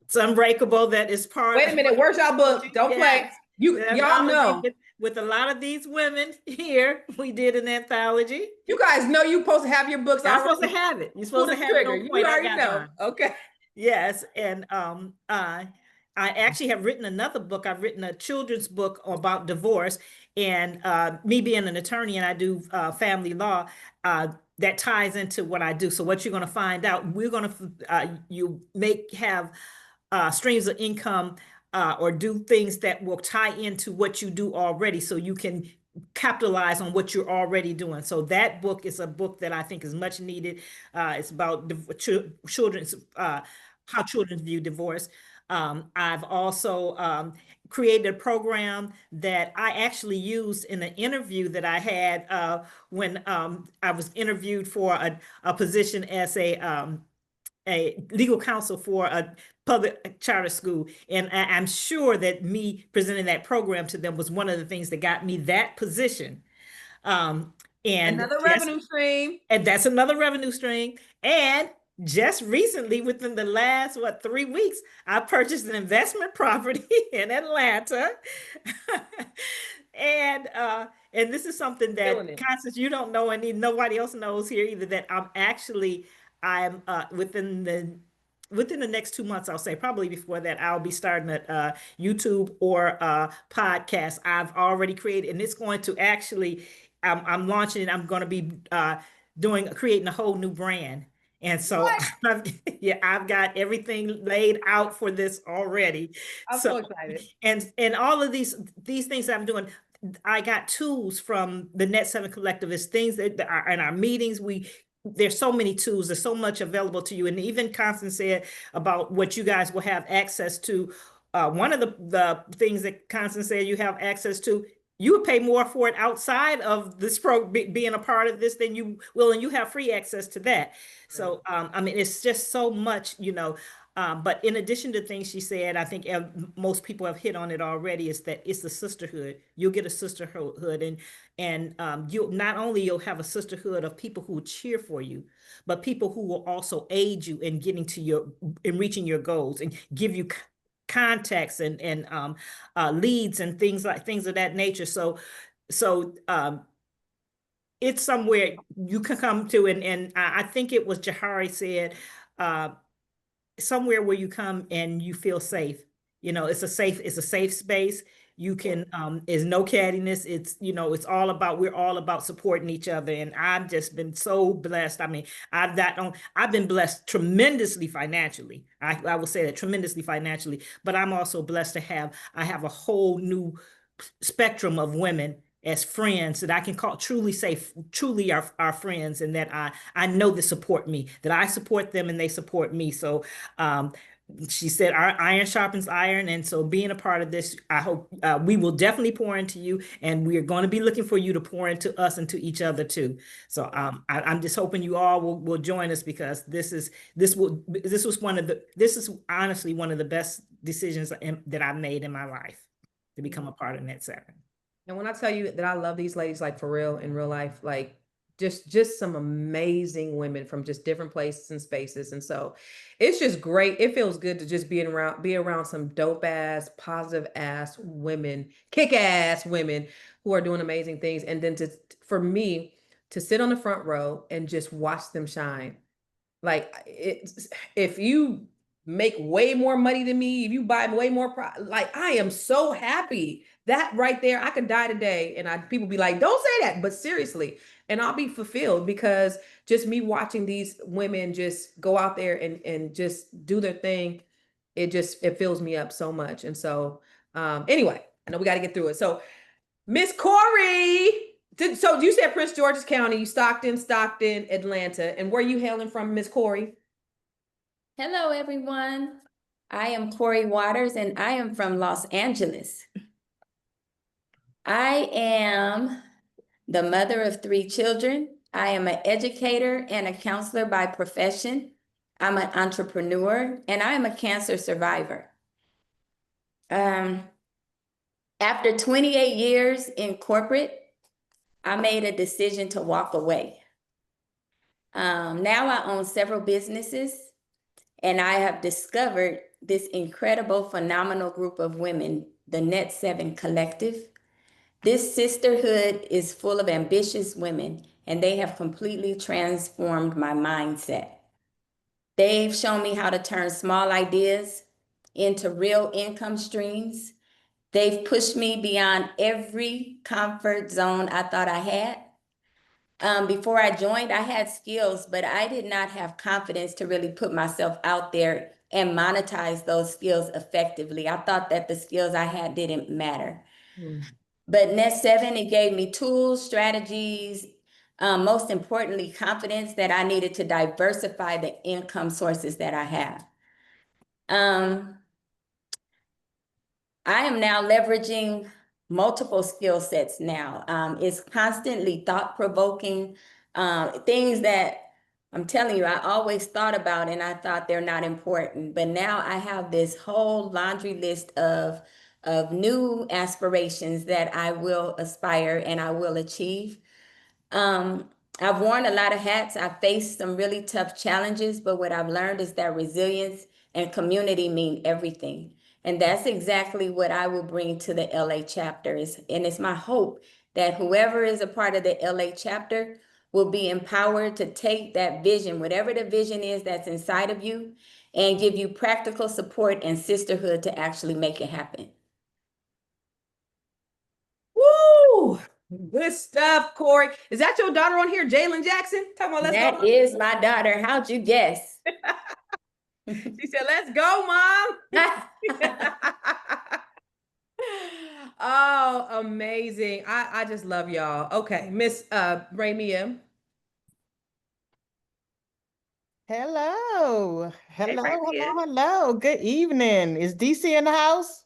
it's Unbreakable, that is part Wait a minute, where's y'all book? Don't play. Y'all know. With a lot of these women here, we did an anthology. You guys know you're supposed to have your books. I'm supposed to have it. You're supposed to have it on point. You already know. Okay. Yes, and I actually have written another book. I've written a children's book about divorce, and me being an attorney, and I do family law, that ties into what I do. So what you're going to find out, you have streams of income, or do things that will tie into what you do already, so you can capitalize on what you're already doing. So that book is a book that I think is much needed. It's about children's how children view divorce. I've also created a program that I actually used in an interview that I had when I was interviewed for a position as a legal counsel for a public charter school. And I'm sure that me presenting that program to them was one of the things that got me that position. And another revenue stream. And that's another revenue stream. And just recently, within the last 3 weeks, I purchased an investment property in Atlanta. And this is something that, Constance, you don't know, and nobody else knows here either, that I'm within the next 2 months, I'll say, probably before that, I'll be starting a YouTube or a podcast. I've already created, and it's going to actually, I'm launching it. I'm going to be creating a whole new brand. And so I've got everything laid out for this already. I'm so excited. And all of these things that I'm doing, I got tools from the Net 7 Collective. Is things that are in our meetings. There's so many tools. There's so much available to you. And even Constance said about what you guys will have access to. One of the things that Constance said you have access to, you would pay more for it outside of this being a part of this than you will, and you have free access to that. So, I mean, it's just so much, But in addition to things she said, I think most people have hit on it already, is that it's the sisterhood. You'll get a sisterhood, and you'll not only you'll have a sisterhood of people who will cheer for you, but people who will also aid you in getting to in reaching your goals and give you contacts and leads and things of that nature. So it's somewhere you can come to, and I think it was Jahari said, uh, somewhere where you come and you feel safe. It's a safe space. You can, there's no cattiness. We're all about supporting each other. And I've just been so blessed. I mean, I've been blessed tremendously financially. I will say that, tremendously financially, but I'm also blessed to I have a whole new spectrum of women as friends that I can truly our friends, and that I know that support me, that I support them and they support me. So she said our iron sharpens iron, and so being a part of this, I hope we will definitely pour into you, and we are going to be looking for you to pour into us and to each other too. So I'm just hoping you all will join us, because this is honestly one of the best decisions that I've made in my life, to become a part of Net 7. And when I tell you that I love these ladies, like for real, in real life, like just some amazing women from just different places and spaces. And so it's just great. It feels good to just be around some dope ass, positive ass women, kick ass women who are doing amazing things. And then for me to sit on the front row and just watch them shine. Like if you make way more money than me, if you buy way more, like I am so happy that right there, I could die today, and people be like, "Don't say that," but seriously, and I'll be fulfilled, because just me watching these women just go out there and just do their thing, it fills me up so much. And so, anyway, I know we got to get through it. So, Miss Corey. So you said Prince George's County, Stockton, Atlanta. And where are you hailing from, Miss Corey? Hello, everyone. I am Corey Waters, and I am from Los Angeles. I am the mother of 3 children. I am an educator and a counselor by profession. I'm an entrepreneur, and I am a cancer survivor. After 28 years in corporate, I made a decision to walk away. Now I own several businesses, and I have discovered this incredible, phenomenal group of women, the Net 7 Collective. This sisterhood is full of ambitious women, and they have completely transformed my mindset. They've shown me how to turn small ideas into real income streams. They've pushed me beyond every comfort zone I thought I had. Before I joined, I had skills, but I did not have confidence to really put myself out there and monetize those skills effectively. I thought that the skills I had didn't matter. But Net 7, it gave me tools, strategies, most importantly, confidence that I needed to diversify the income sources that I have. I am now leveraging multiple skill sets now. It's constantly thought-provoking, things that I'm telling you, I always thought about and I thought they're not important. But now I have this whole laundry list of new aspirations that I will aspire and I will achieve. I've worn a lot of hats. I've faced some really tough challenges, but what I've learned is that resilience and community mean everything. And that's exactly what I will bring to the LA chapter. And it's my hope that whoever is a part of the LA chapter will be empowered to take that vision, whatever the vision is that's inside of you, and give you practical support and sisterhood to actually make it happen. Woo! Good stuff, Corey. Is that your daughter on here, Jalen Jackson? Talking about let's go. That is my daughter. How'd you guess? She said, "Let's go, Mom." Oh, amazing. I just love y'all. Okay, Miss Ramia. Hello. Hey, Hello, Ramia. hello, hello. Good evening. Is DC in the house?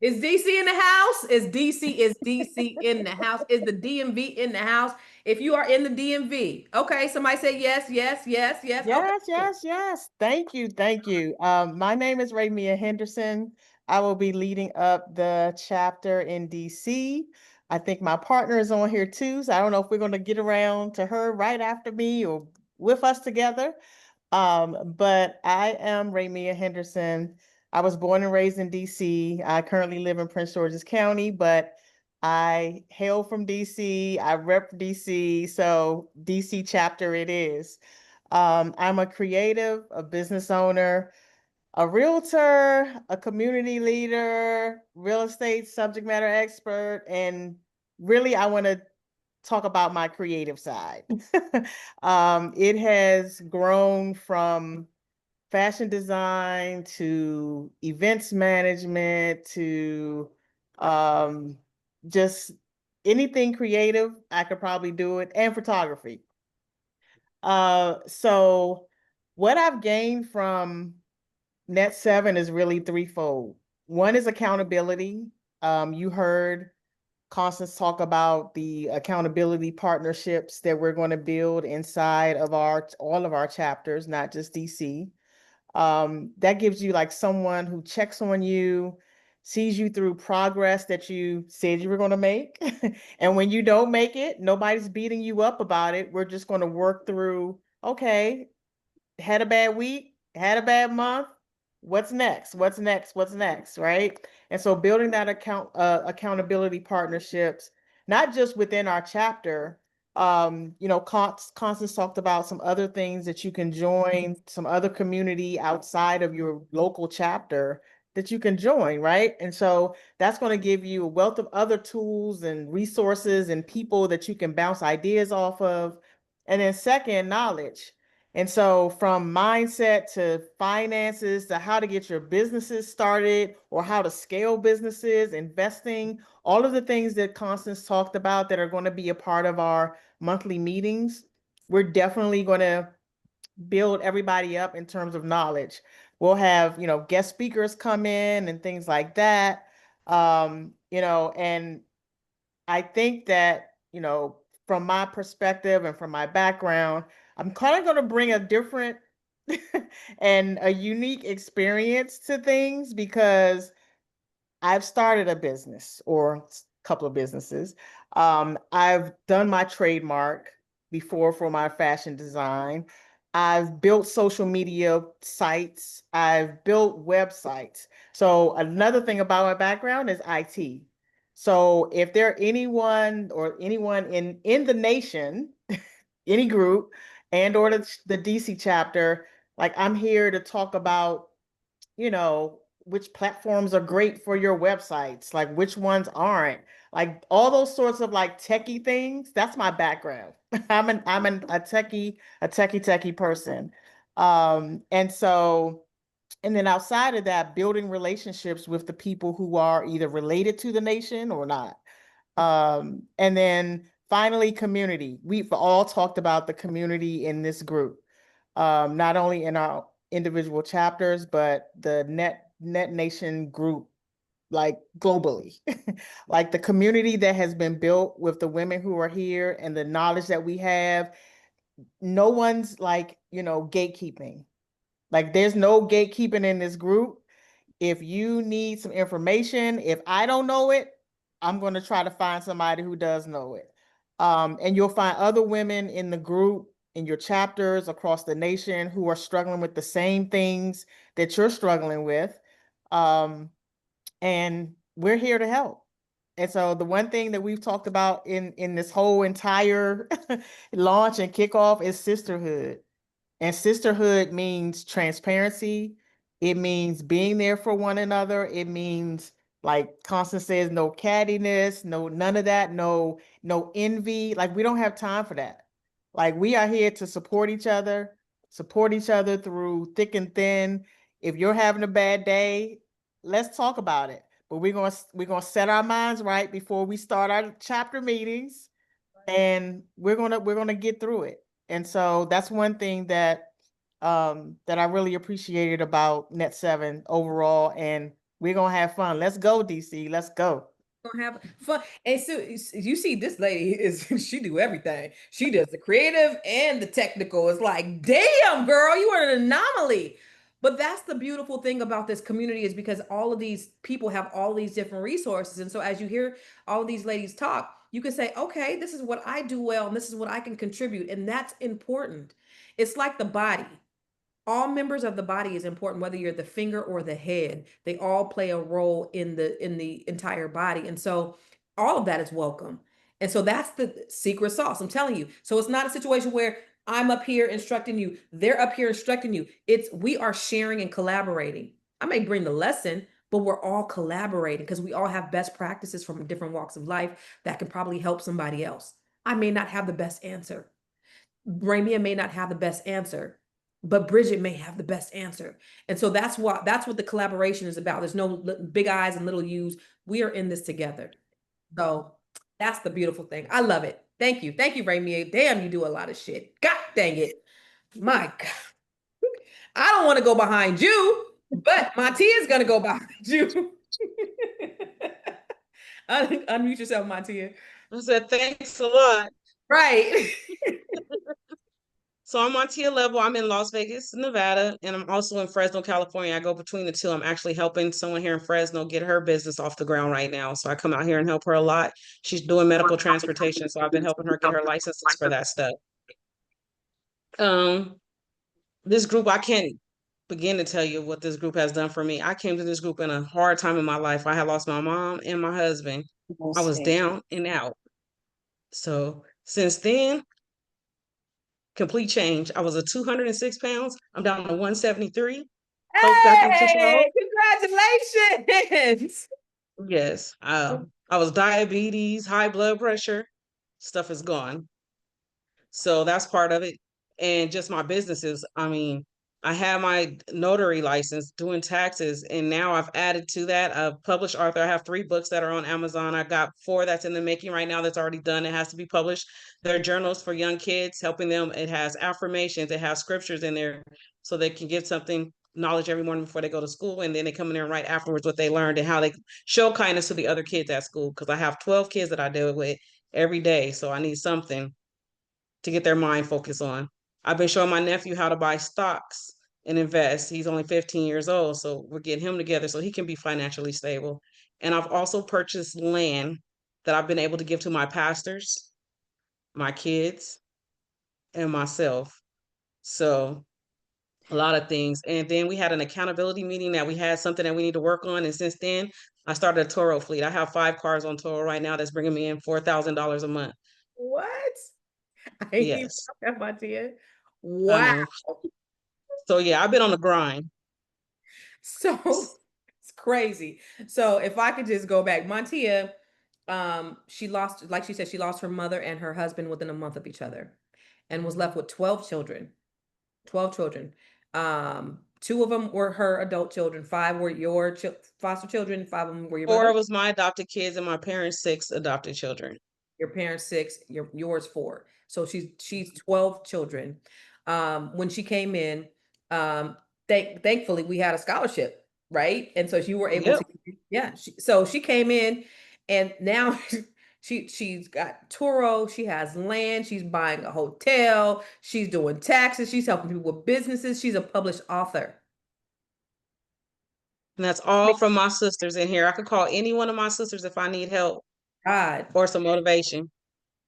Is DC in the house? Is DC in the house? Is the DMV in the house? If you are in the DMV, okay, somebody say yes, yes, yes, yes. Okay. Yes. Thank you. Thank you. My name is Ramia Henderson. I will be leading up the chapter in DC. I think my partner is on here too, so I don't know if we're going to get around to her right after me or with us together. But I am Ramia Henderson. I was born and raised in DC. I currently live in Prince George's County, but I hail from DC. I rep DC, so DC chapter it is. I'm a creative, a business owner, a realtor, a community leader, real estate subject matter expert, and really I want to talk about my creative side. It has grown from fashion design to events management to um, just anything creative. I could probably do it, and photography. So what I've gained from Net 7 is really threefold. One is accountability. You heard Constance talk about the accountability partnerships that we're going to build inside of all of our chapters, not just DC. That gives you like someone who checks on you, sees you through progress that you said you were going to make. And when you don't make it, nobody's beating you up about it. We're just going to work through, okay, had a bad week, had a bad month. What's next? What's next? What's next? Right. And so building that accountability partnerships, not just within our chapter. Constance talked about some other things that you can join, some other community outside of your local chapter that you can join, right? And so that's going to give you a wealth of other tools and resources and people that you can bounce ideas off of. And then second, knowledge. And so from mindset to finances to how to get your businesses started or how to scale businesses, investing, all of the things that Constance talked about that are going to be a part of our monthly meetings, we're definitely going to build everybody up in terms of knowledge. We'll have, guest speakers come in and things like that. And I think that, from my perspective and from my background, I'm kind of going to bring a different and a unique experience to things because I've started a business or a couple of businesses. I've done my trademark before for my fashion design. I've built social media sites. I've built websites. So another thing about my background is IT. So if there anyone in the nation, any group and or the DC chapter, like I'm here to talk about, which platforms are great for your websites, like which ones aren't, like all those sorts of like techie things. That's my background. A techie person. And then outside of that, building relationships with the people who are either related to the nation or not. And then finally, community. We've all talked about the community in this group, not only in our individual chapters, but the Net Nation group, like globally. Like the community that has been built with the women who are here and the knowledge that we have. No one's like, gatekeeping. Like there's no gatekeeping in this group. If you need some information, if I don't know it, I'm going to try to find somebody who does know it. And you'll find other women in the group, in your chapters across the nation who are struggling with the same things that you're struggling with. And we're here to help. And so the one thing that we've talked about in this whole entire launch and kickoff is sisterhood. And sisterhood means transparency. It means being there for one another. It means, like Constance says, no cattiness, none of that, no envy. Like we don't have time for that. Like we are here to support each other through thick and thin. If you're having a bad day, let's talk about it. But we're gonna set our minds right before we start our chapter meetings, and we're gonna get through it. And so that's one thing that I really appreciated about Net 7 overall, and We're gonna have fun. Let's go, DC. Let's go. Gonna have fun. And so you see, this lady is she do everything. She does the creative and the technical. It's like, damn, girl, you are an anomaly. But that's the beautiful thing about this community is because all of these people have all these different resources. And so as you hear all of these ladies talk, you can say, okay, this is what I do well, and this is what I can contribute. And that's important. It's like the body. All members of the body is important, whether you're the finger or the head. They all play a role in the entire body. And so all of that is welcome. And so that's the secret sauce. I'm telling you. So it's not a situation where I'm up here instructing you, they're up here instructing you. It's we are sharing and collaborating. I may bring the lesson, but we're all collaborating because we all have best practices from different walks of life that can probably help somebody else. I may not have the best answer. Ramia may not have the best answer, but Bridget may have the best answer. And so that's what the collaboration is about. There's no big I's and little U's. We are in this together. So that's the beautiful thing. I love it. Thank you. Thank you, Ramia. Damn, you do a lot of shit. God dang it. My God. I don't want to go behind you, but Matia's gonna go behind you. Unmute yourself, Matia. I said, thanks a lot. Right. So I'm on tier level. I'm in Las Vegas, Nevada, and I'm also in Fresno, California. I go between the two. I'm actually helping someone here in Fresno get her business off the ground right now. So I come out here and help her a lot. She's doing medical transportation, so I've been helping her get her licenses for that stuff. This group, I can't begin to tell you what this group has done for me. I came to this group in a hard time in my life. I had lost my mom and my husband. I was down and out. So since then, complete change. I was a 206 pounds. I'm down to 173. Hey, congratulations. Yes. I was diabetes, high blood pressure. Stuff is gone. So that's part of it. And just my businesses. I mean, I have my notary license doing taxes, and now I've added to that a published author. I have 3 books that are on Amazon. I got 4 that's in the making right now that's already done. It has to be published. They're journals for young kids, helping them. It has affirmations, it has scriptures in there so they can give something knowledge every morning before they go to school, and then they come in there and write afterwards what they learned and how they show kindness to the other kids at school, because I have 12 kids that I deal with every day, so I need something to get their mind focused on. I've been showing my nephew how to buy stocks and invest. He's only 15 years old, so we're getting him together so he can be financially stable. And I've also purchased land that I've been able to give to my pastors, my kids, and myself. So a lot of things. And then we had an accountability meeting that we had something that we need to work on. And since then, I started a Toro fleet. I have 5 cars on Toro right now that's bringing me in $4,000 a month. What? I ain't even Yes. that much yet. I Wow. know. So yeah, I've been on the grind. So it's crazy. So if I could just go back, Montia, she lost, like she said, she lost her mother and her husband within a month of each other and was left with 12 children. 12 children. 2 of them were her adult children, 5 were your foster children, 5 of them were your 4 mother. was my adopted kids and my parents' 6 adopted children. Your parents 6, yours 4. So she's 12 children. When she came in, thankfully we had a scholarship, right? And so you were able to, yeah. So she came in, and now she's got Turo, she has land, she's buying a hotel, she's doing taxes, she's helping people with businesses, she's a published author. And that's all from my sisters in here. I could call any one of my sisters if I need help. God. Or some motivation.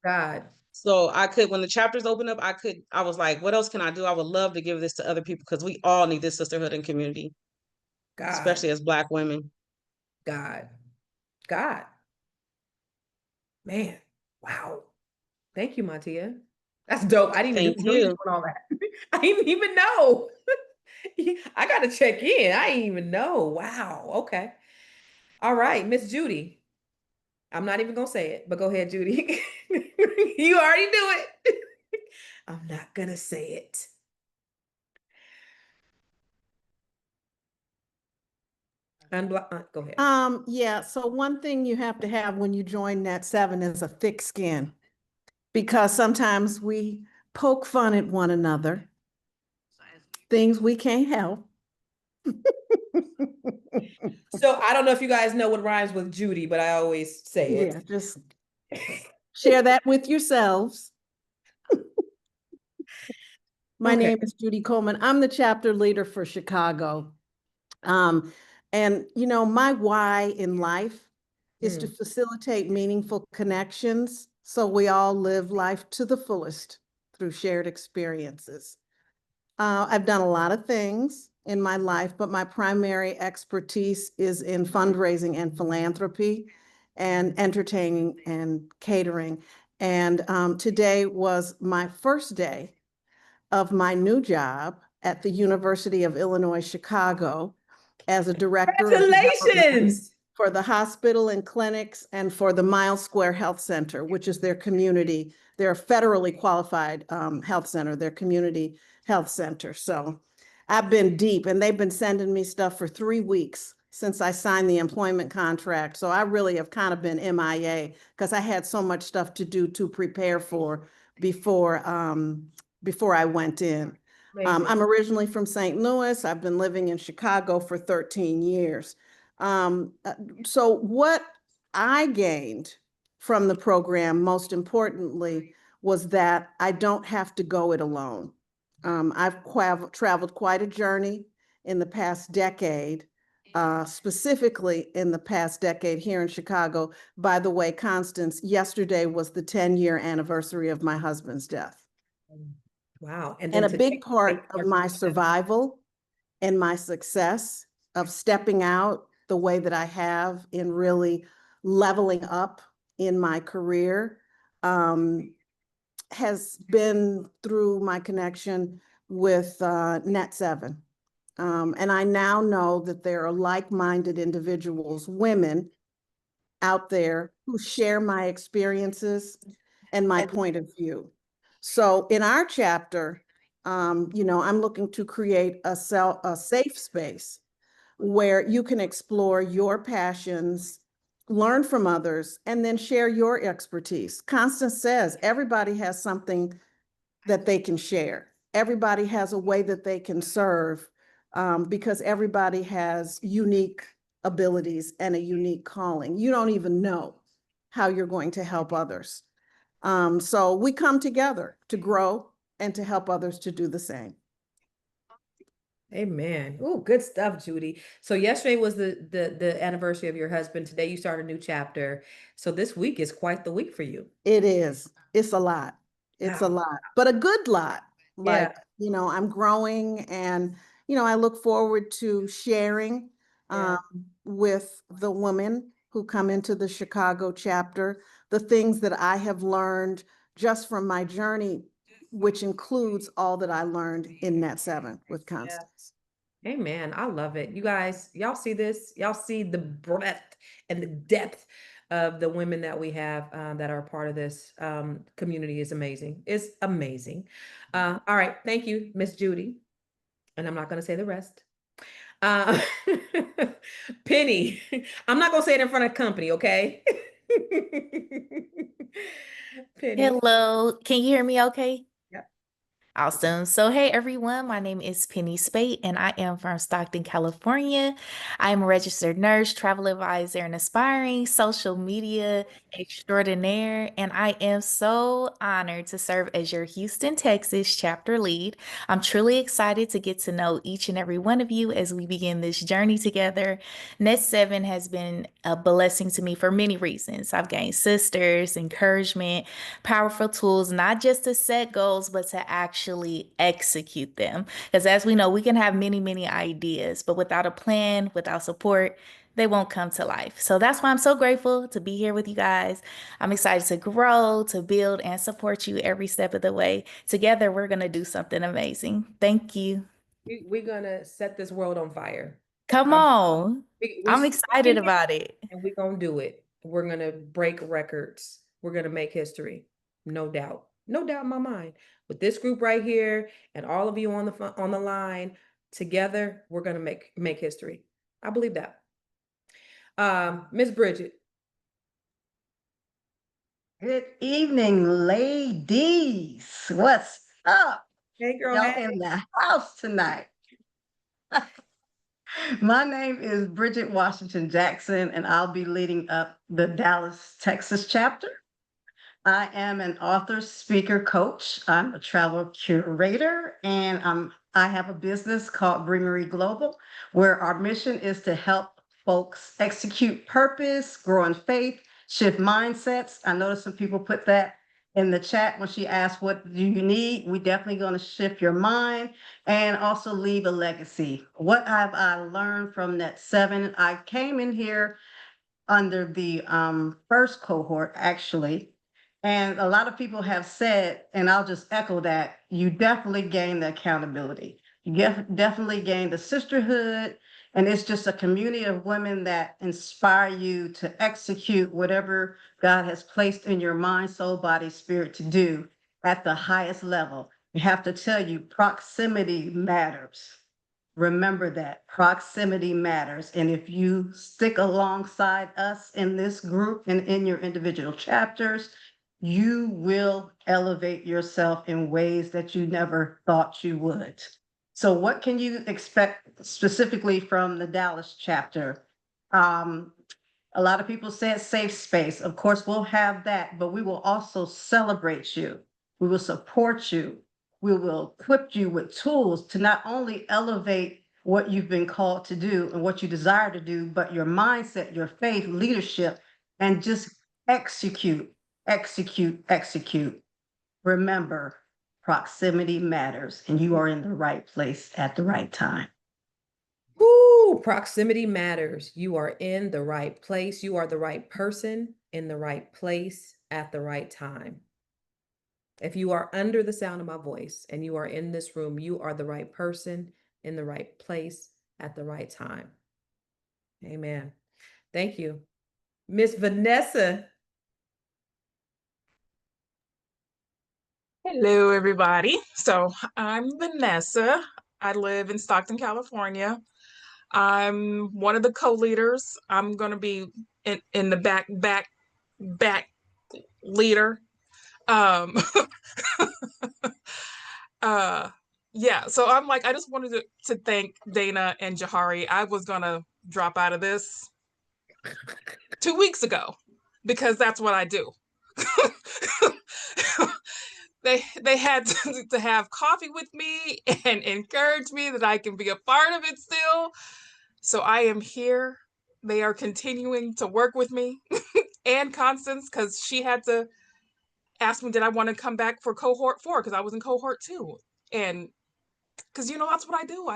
God. So I could, when the chapters open up, I was like, what else can I do? I would love to give this to other people because we all need this sisterhood and community. God. Especially as Black women. God. Man, wow. Thank you, Montia. That's dope. I didn't even know you doing all that. I didn't even know. I got to check in. I didn't even know. Wow. Okay. All right, Miss Judy. I'm not even going to say it, but go ahead, Judy. You already do it. I'm not going to say it. Go ahead. Yeah, so one thing you have to have when you join Net 7 is a thick skin, because sometimes we poke fun at one another, things we can't help. So I don't know if you guys know what rhymes with Judy, but I always say it. Yeah, just share that with yourselves. My Okay. name is Judy Coleman. I'm the chapter leader for Chicago. And my why in life is to facilitate meaningful connections so we all live life to the fullest through shared experiences. I've done a lot of things in my life, but my primary expertise is in fundraising and philanthropy and entertaining and catering. And today was my first day of my new job at the University of Illinois, Chicago, as a director of development Congratulations. for the hospital and clinics and for the Miles Square Health Center, which is their community, their federally qualified health center, their community health center. So I've been deep, and they've been sending me stuff for 3 weeks since I signed the employment contract. So I really have kind of been MIA because I had so much stuff to do to prepare for before I went in. I'm originally from St. Louis. I've been living in Chicago for 13 years. So what I gained from the program, most importantly, was that I don't have to go it alone. I've traveled quite a journey in the past decade, specifically in the past decade here in Chicago. By the way, Constance, yesterday was the 10-year anniversary of my husband's death. Wow. And a big part of my survival and my success of stepping out the way that I have in really leveling up in my career has been through my connection with Net7. And I now know that there are like-minded individuals, women out there who share my experiences and my point of view. So in our chapter, I'm looking to create a safe space where you can explore your passions, learn from others, and then share your expertise. Constance says everybody has something that they can share. Everybody has a way that they can serve because everybody has unique abilities and a unique calling. You don't even know how you're going to help others. So we come together to grow and to help others to do the same. Amen. Oh, good stuff, Judy. So yesterday was the anniversary of your husband. Today you start a new chapter. So this week is quite the week for you. It is. It's a lot. It's a lot, but a good lot. Yeah. I'm growing, and, I look forward to sharing with the women who come into the Chicago chapter, the things that I have learned just from my journey, which includes all that I learned in Net7 with Constance. Amen. I love it. You guys, y'all see this? Y'all see the breadth and the depth of the women that we have that are part of this community is amazing. It's amazing. All right. Thank you, Miss Judy. And I'm not going to say the rest. Penny, I'm not going to say it in front of company, okay? Penny. Hello, can you hear me okay? Yep. Awesome. So, hey everyone, my name is Penny Spate and I am from Stockton, California. I am a registered nurse, travel advisor, and aspiring social media extraordinaire. And I am so honored to serve as your Houston, Texas chapter lead. I'm truly excited to get to know each and every one of you as we begin this journey together. Net7 has been a blessing to me for many reasons. I've gained sisters, encouragement, powerful tools, not just to set goals, but to actually execute them. Because as we know, we can have many, many ideas, but without a plan, without support, they won't come to life. So that's why I'm so grateful to be here with you guys. I'm excited to grow, to build, and support you every step of the way. Together, we're going to do something amazing. Thank you. We're going to set this world on fire. Come on. We I'm excited about it. And we're going to do it. We're going to break records. We're going to make history. No doubt. No doubt in my mind. With this group right here and all of you on the line, together, we're going to make history. I believe that. Miss Bridget. Good evening, ladies. What's up? Hey, girl. Y'all Hey. in the house tonight. My name is Bridget Washington Jackson, and I'll be leading up the Dallas, Texas chapter. I am an author, speaker, coach. I'm a travel curator, and I have a business called Bringery Global, where our mission is to help folks execute purpose, grow in faith, shift mindsets. I noticed some people put that in the chat when she asked, what do you need? We definitely going to shift your mind and also leave a legacy. What have I learned from that 7? I came in here under the first cohort, actually. And a lot of people have said, and I'll just echo that, you definitely gain the accountability. You definitely gain the sisterhood. And it's just a community of women that inspire you to execute whatever God has placed in your mind, soul, body, spirit to do at the highest level. You have to tell you, proximity matters. Remember that proximity matters. And if you stick alongside us in this group and in your individual chapters, you will elevate yourself in ways that you never thought you would. So what can you expect specifically from the Dallas chapter? A lot of people said safe space. Of course, we'll have that, but we will also celebrate you. We will support you. We will equip you with tools to not only elevate what you've been called to do and what you desire to do, but your mindset, your faith, leadership, and just execute, execute, execute. Remember, proximity matters, and you are in the right place at the right time. Woo, proximity matters. You are in the right place. You are the right person in the right place at the right time. If you are under the sound of my voice and you are in this room, you are the right person in the right place at the right time. Amen. Thank you. Miss Vanessa. Hello, everybody. So I'm Vanessa. I live in Stockton, California. I'm one of the co-leaders. I'm going to be in the back leader. Um, yeah, so I'm like, I just wanted to thank Dana and Jahari. I was going to drop out of this 2 weeks ago because that's what I do. They had to have coffee with me and encourage me that I can be a part of it still. So I am here. They are continuing to work with me and Constance, because she had to ask me, did I want to come back for cohort 4? Because I was in cohort 2. And because, that's what I do.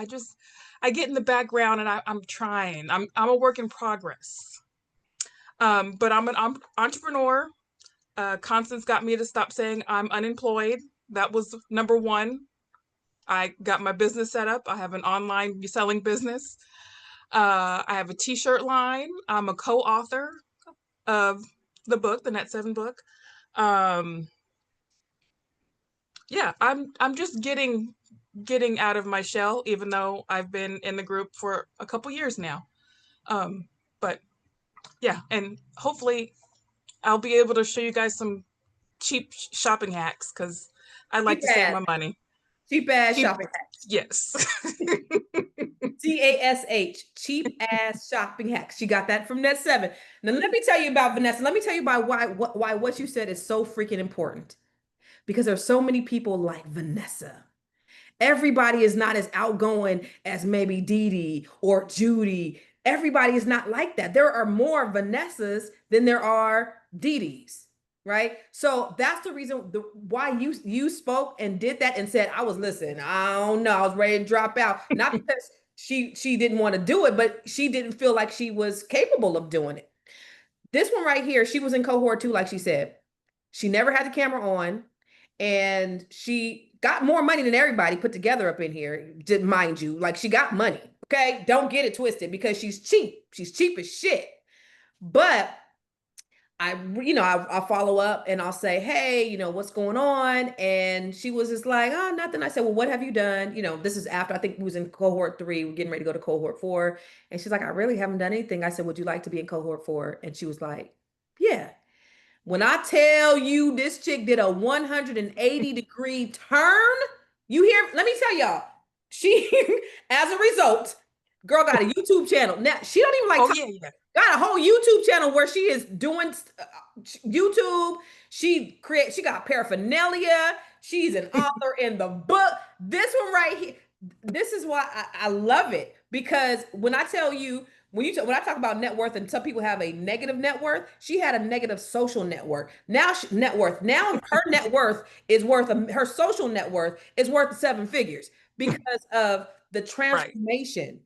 I get in the background and I'm trying. I'm a work in progress. But I'm an entrepreneur. Constance got me to stop saying I'm unemployed. That was number 1. I got my business set up. I have an online selling business. I have a t-shirt line. I'm a co-author of the book, the Net 7 book. Yeah, I'm just getting out of my shell, even though I've been in the group for a couple years now. But yeah, and hopefully I'll be able to show you guys some cheap shopping hacks, because I like to save my money. Cheap ass shopping hacks. Yes. CASH, cheap ass shopping hacks. She got that from Net 7. Now let me tell you about Vanessa. Let me tell you about why what you said is so freaking important. Because there's so many people like Vanessa. Everybody is not as outgoing as maybe Dee Dee or Judy. Everybody is not like that. There are more Vanessas than there are Dee Dees, right? So that's the reason why you spoke and did that and said, I was listening. I don't know. I was ready to drop out. Not because she didn't want to do it, but she didn't feel like she was capable of doing it. This one right here, she was in cohort 2, like she said. She never had the camera on, and she got more money than everybody put together up in here, mind you. Like, she got money, okay? Don't get it twisted, because she's cheap. She's cheap as shit. But I'll follow up and I'll say, hey, what's going on? And she was just like, oh, nothing. I said, well, what have you done? This is after, I think we was in cohort 3, we're getting ready to go to cohort 4. And she's like, I really haven't done anything. I said, would you like to be in cohort 4? And she was like, yeah. When I tell you this chick did a 180-degree turn, you hear, let me tell y'all, she, as a result, Girl got a YouTube channel. Now she don't even like Oh talk, yeah, yeah. got a whole YouTube channel where she is doing YouTube. She got paraphernalia. She's an author in the book. This one right here. This is why I love it, because when I tell you, when I talk about net worth, and some people have a negative net worth, she had a negative social network. Now net worth. Now her net worth is worth her social net worth is worth 7 figures because of the Right. transformation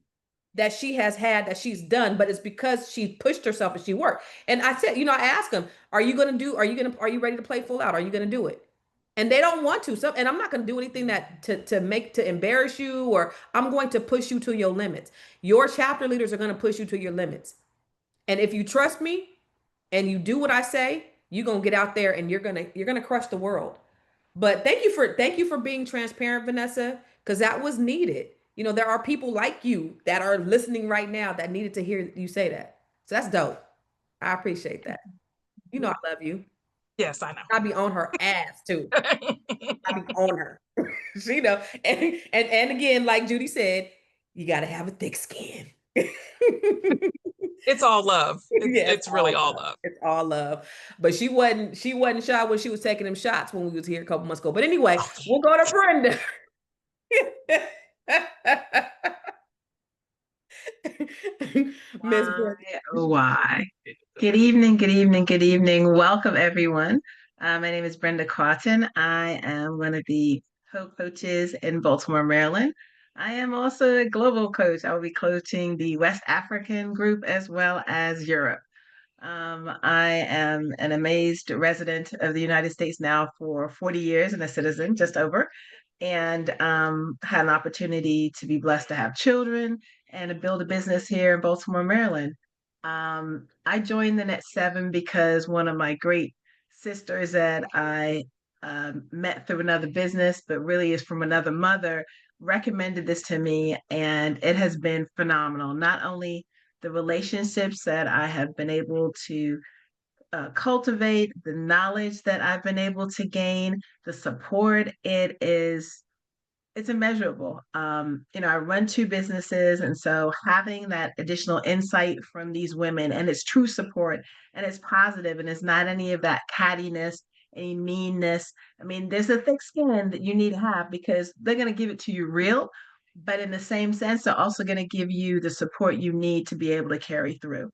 that she has had, that she's done, but it's because she pushed herself and she worked. And I said, I asked them, are you ready to play full out? Are you gonna do it? And they don't want to. So, and I'm not gonna do anything that to embarrass you, or I'm going to push you to your limits. Your chapter leaders are gonna push you to your limits. And if you trust me and you do what I say, you're gonna get out there and you're gonna crush the world. But thank you for being transparent, Vanessa, because that was needed. There are people like you that are listening right now that needed to hear you say that. So that's dope. I appreciate that. I love you. Yes, I know. I be on her ass too. I be on her. She know. And again, like Judy said, you gotta have a thick skin. It's all love. Yeah, It's really all love. It's all love. But she wasn't shy when she was taking them shots when we was here a couple months ago. But anyway, we'll go to Brenda. Miss Brenda. Why? Good evening, good evening, good evening. Welcome, everyone. My name is Brenda Cotton. I am one of the co-coaches in Baltimore, Maryland. I am also a global coach. I will be coaching the West African group as well as Europe. I am an amazed resident of the United States now for 40 years and a citizen, just over, and had an opportunity to be blessed to have children and to build a business here in Baltimore, Maryland. I joined the Net 7 because one of my great sisters that I met through another business, but really is from another mother, recommended this to me, and it has been phenomenal. Not only the relationships that I have been able to cultivate, the knowledge that I've been able to gain, the support, it's immeasurable. I run two businesses, and so having that additional insight from these women, and it's true support, and it's positive, and it's not any of that cattiness, any meanness. I mean, there's a thick skin that you need to have because they're going to give it to you real, but in the same sense, they're also going to give you the support you need to be able to carry through.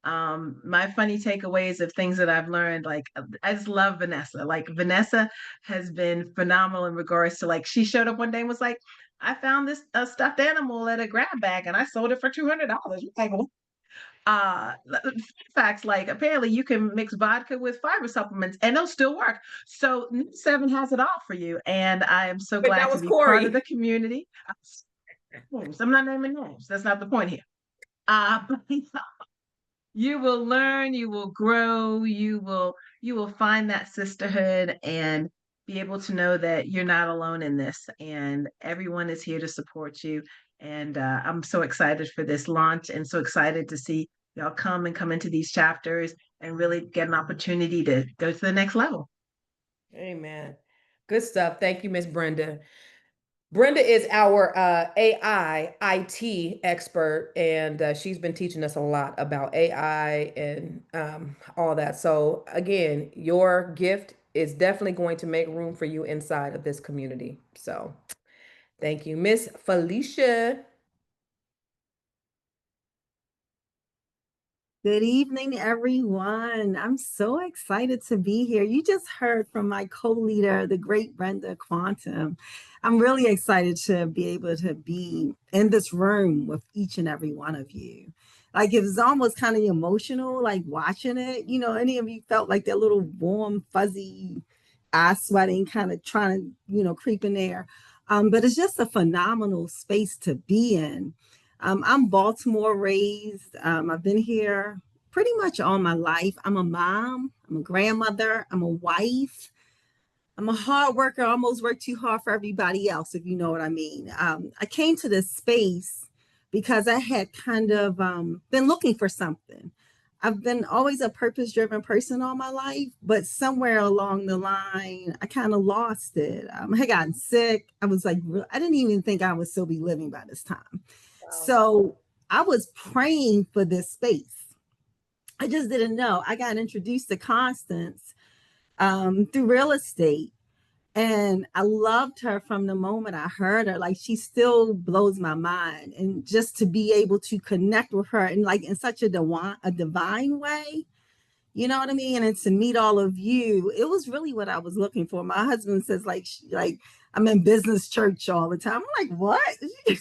My funny takeaways of things that I've learned, like I just love Vanessa. Like Vanessa has been phenomenal in regards to, like, she showed up one day and was like, I found this stuffed animal at a grab bag and I sold it for $200. Like, uh facts, like apparently you can mix vodka with fiber supplements and they'll still work. So Seven has it all for you, and I am so But glad that to was be part of Corey. the community. I'm not naming names, that's not the point here. But you will learn, you will grow, you will find that sisterhood and be able to know that you're not alone in this, and everyone is here to support you. And I'm so excited for this launch and so excited to see y'all come into these chapters and really get an opportunity to go to the next level. Amen. Good stuff. Thank you, Miss Brenda. Brenda is our AI IT expert, and she's been teaching us a lot about AI and all that. So, again, your gift is definitely going to make room for you inside of this community. So, thank you, Miss Felicia. Good evening, everyone. I'm so excited to be here. You just heard from my co-leader, the great Brenda Quantum. I'm really excited to be able to be in this room with each and every one of you. Like, it was almost kind of emotional, like watching it. Any of you felt like that little warm, fuzzy, eye sweating, kind of trying to, creep in there. But it's just a phenomenal space to be in. I'm Baltimore raised. I've been here pretty much all my life. I'm a mom, I'm a grandmother, I'm a wife. I'm a hard worker. I almost work too hard for everybody else, if you know what I mean. I came to this space because I had kind of been looking for something. I've been always a purpose-driven person all my life, but somewhere along the line, I kind of lost it. I had gotten sick. I was like, I didn't even think I would still be living by this time. Wow. So I was praying for this space. I just didn't know. I got introduced to Constance through real estate. And I loved her from the moment I heard her. Like, she still blows my mind. And just to be able to connect with her and like in such a divine way, you know what I mean? And to meet all of you, it was really what I was looking for. My husband says, like I'm in business church all the time. I'm like, what? I'm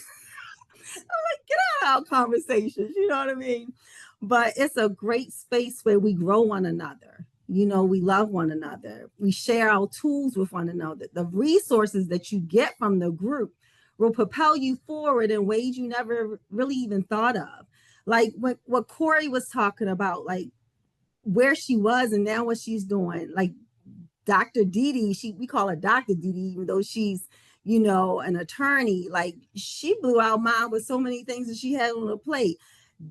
like, get out of our conversations, you know what I mean? But it's a great space where we grow one another. You know, we love one another. We share our tools with one another. The resources that you get from the group will propel you forward in ways you never really even thought of. Like what Corey was talking about, like where she was and now what she's doing. Like Dr. Didi, we call her Dr. Didi, even though she's, you know, an attorney. Like, she blew our mind with so many things that she had on her plate.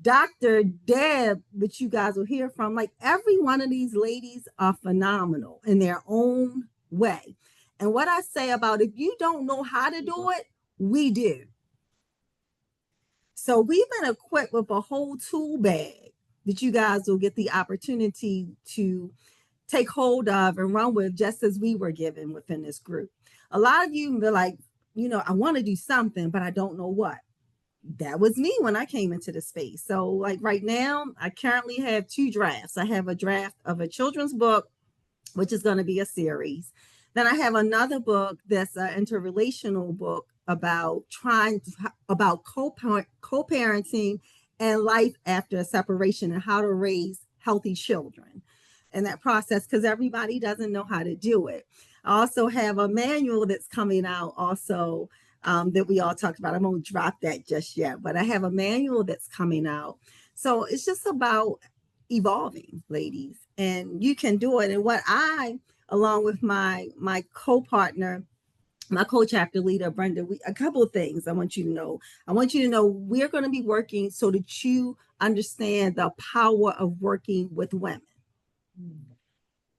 Dr. Deb, which you guys will hear from, like every one of these ladies are phenomenal in their own way. And what I say about if you don't know how to do it, we do. So we've been equipped with a whole tool bag that you guys will get the opportunity to take hold of and run with, just as we were given within this group. A lot of you be like, you know, I want to do something, but I don't know what. That was me when I came into the space. So like right now, I currently have 2 drafts. I have a draft of a children's book, which is going to be a series. Then I have another book that's an interrelational book about co-parenting and life after a separation and how to raise healthy children in that process, because everybody doesn't know how to do it. I also have a manual that's coming out also that we all talked about. I won't drop that just yet, but I have a manual that's coming out. So it's just about evolving, ladies, and you can do it. And what I, along with my co-partner, my co-chapter leader, Brenda, a couple of things I want you to know. I want you to know we're going to be working so that you understand the power of working with women.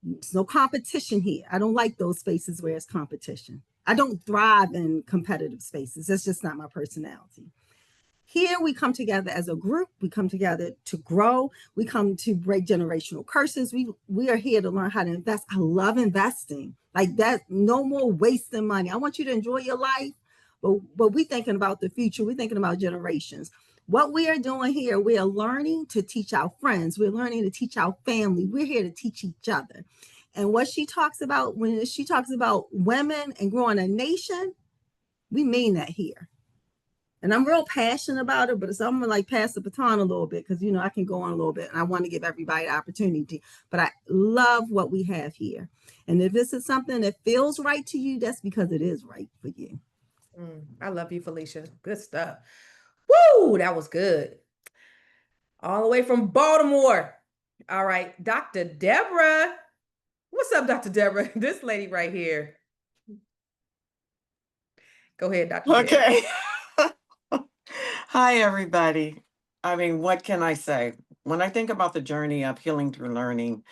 There's no competition here. I don't like those spaces where it's competition. I don't thrive in competitive spaces. That's just not my personality. Here we come together as a group. We come together to grow. We come to break generational curses. We are here to learn how to invest. I love investing. Like that, no more wasting money. I want you to enjoy your life, but we're thinking about the future. We're thinking about generations. What we are doing here, we are learning to teach our friends. We're learning to teach our family. We're here to teach each other. And what she talks about, when she talks about women and growing a nation, we mean that here. And I'm real passionate about it, but I'm gonna like pass the baton a little bit because, you know, I can go on a little bit and I want to give everybody the opportunity. But I love what we have here. And if this is something that feels right to you, that's because it is right for you. I love you, Felicia. Good stuff. Woo, that was good. All the way from Baltimore. All right, Dr. Deborah. What's up, Dr. Deborah? This lady right here. Go ahead, Dr. Deb. Okay. Hi, everybody. I mean, what can I say? When I think about the journey of healing through learning,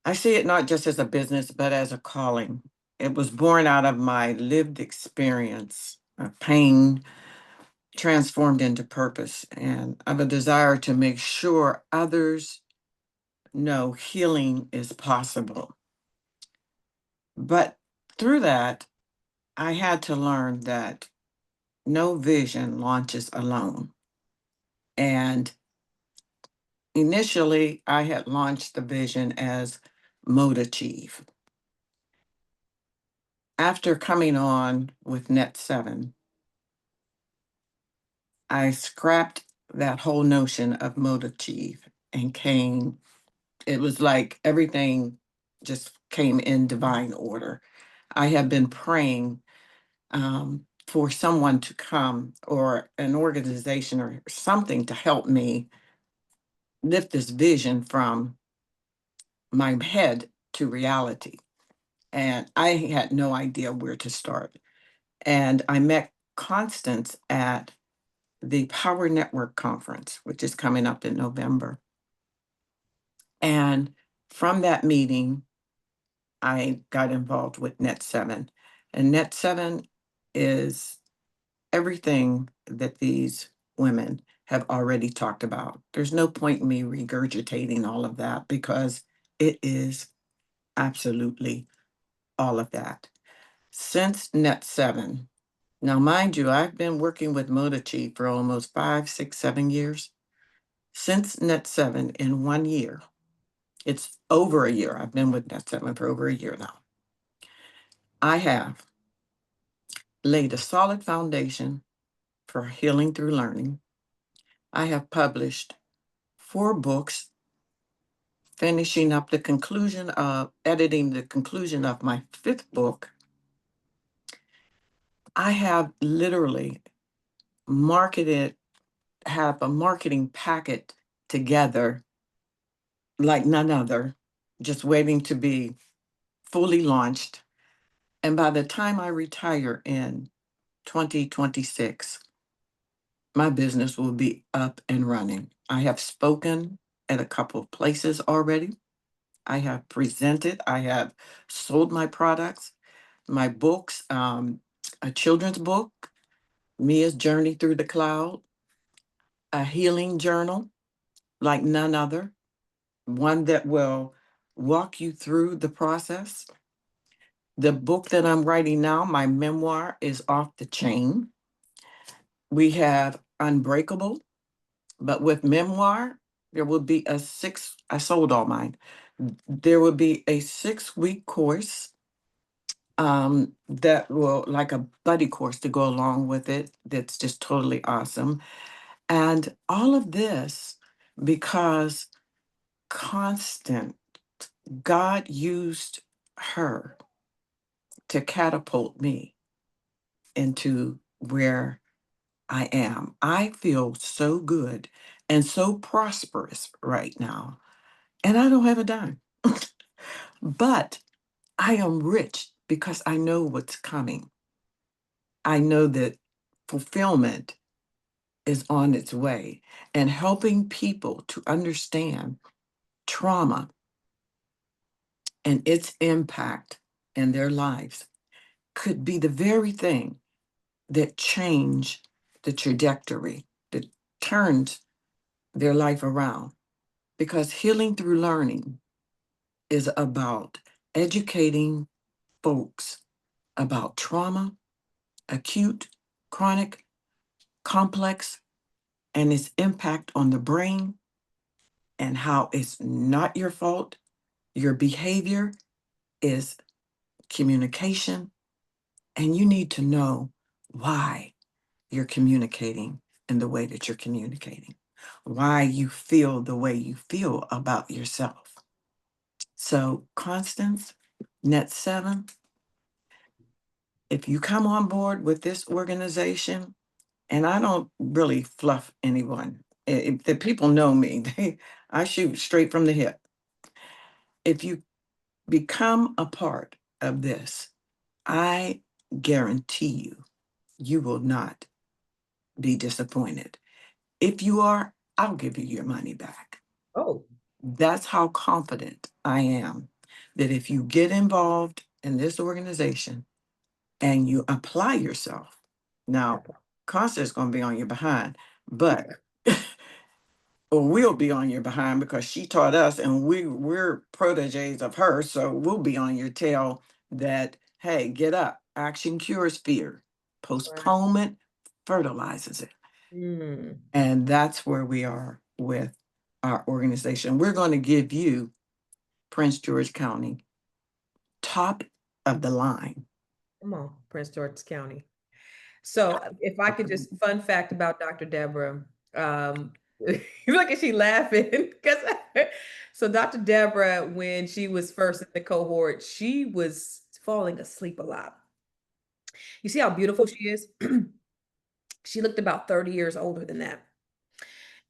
I see it not just as a business, but as a calling. It was born out of my lived experience of pain transformed into purpose and of a desire to make sure others know healing is possible. But through that, I had to learn that no vision launches alone. And initially, I had launched the vision as Mode Achieve. After coming on with Net 7, I scrapped that whole notion of Mode Achieve and it was like everything just came in divine order. I have been praying for someone to come or an organization or something to help me lift this vision from my head to reality. And I had no idea where to start. And I met Constance at the Power Network Conference, which is coming up in November. And from that meeting, I got involved with Net 7. And Net 7 is everything that these women have already talked about. There's no point in me regurgitating all of that because it is absolutely all of that. Since Net 7, now mind you, I've been working with Modachi for almost 5, 6, 7 years. Since Net 7 in 1 year, it's over a year. I've been with Net 7 for over a year now. I have laid a solid foundation for healing through learning. I have published 4 books, finishing up the conclusion of editing the conclusion of my 5th book. I have literally have a marketing packet together like none other, just waiting to be fully launched. And by the time I retire in 2026, my business will be up and running. I have spoken at a couple of places already. I have presented, I have sold my products, my books, a children's book, Mia's Journey Through the Cloud, a healing journal like none other, one that will walk you through the process. The book that I'm writing now, my memoir, is Off the Chain. We have Unbreakable, but with memoir, there will be I sold all mine. There will be a 6-week course that will, like a buddy course to go along with it, that's just totally awesome. And all of this because Constant, God used her to catapult me into where I am. I feel so good and so prosperous right now, and I don't have a dime. But I am rich because I know what's coming. I know that fulfillment is on its way, and helping people to understand trauma and its impact in their lives could be the very thing that change the trajectory, that turns their life around. Because healing through learning is about educating folks about trauma, acute, chronic, complex, and its impact on the brain, and how it's not your fault. Your behavior is communication, and you need to know why you're communicating in the way that you're communicating, why you feel the way you feel about yourself. So, Constance, Net 7, if you come on board with this organization, and I don't really fluff anyone, if the people know me, I shoot straight from the hip. If you become a part of this, I guarantee you, you will not be disappointed. If you are, I'll give you your money back. Oh, That's how confident I am that if you get involved in this organization and you apply yourself, now, Constance is going to be on your behind, but or we'll be on your behind because she taught us and we're proteges of her. So we'll be on your tail that, hey, get up. Action cures fear. Postponement fertilizes it. mm, And that's where we are with our organization. We're going to give you Prince George County top of the line. come on, Prince George's County. So if I could just fun fact about Dr. Deborah, look at she laughing because so Dr. Deborah, when she was first in the cohort, she was falling asleep a lot. You see how beautiful she is? She looked about 30 years older than that.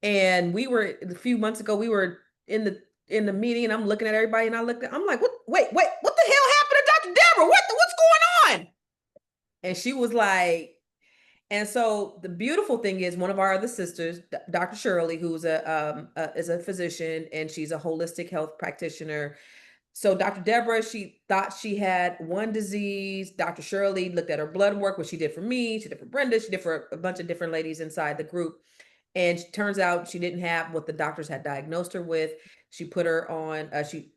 And we were a few months ago, we were in the meeting, and I'm looking at everybody, and I'm like, wait, what the hell happened to Dr. Deborah? What's going on? And she was like, and so the beautiful thing is one of our other sisters, Dr. Shirley, who's is a physician, and she's a holistic health practitioner. So Dr. Deborah, she thought she had one disease. Dr. Shirley looked at her blood work, which she did for me, she did for Brenda, she did for a bunch of different ladies inside the group. And turns out she didn't have what the doctors had diagnosed her with. She put her on, she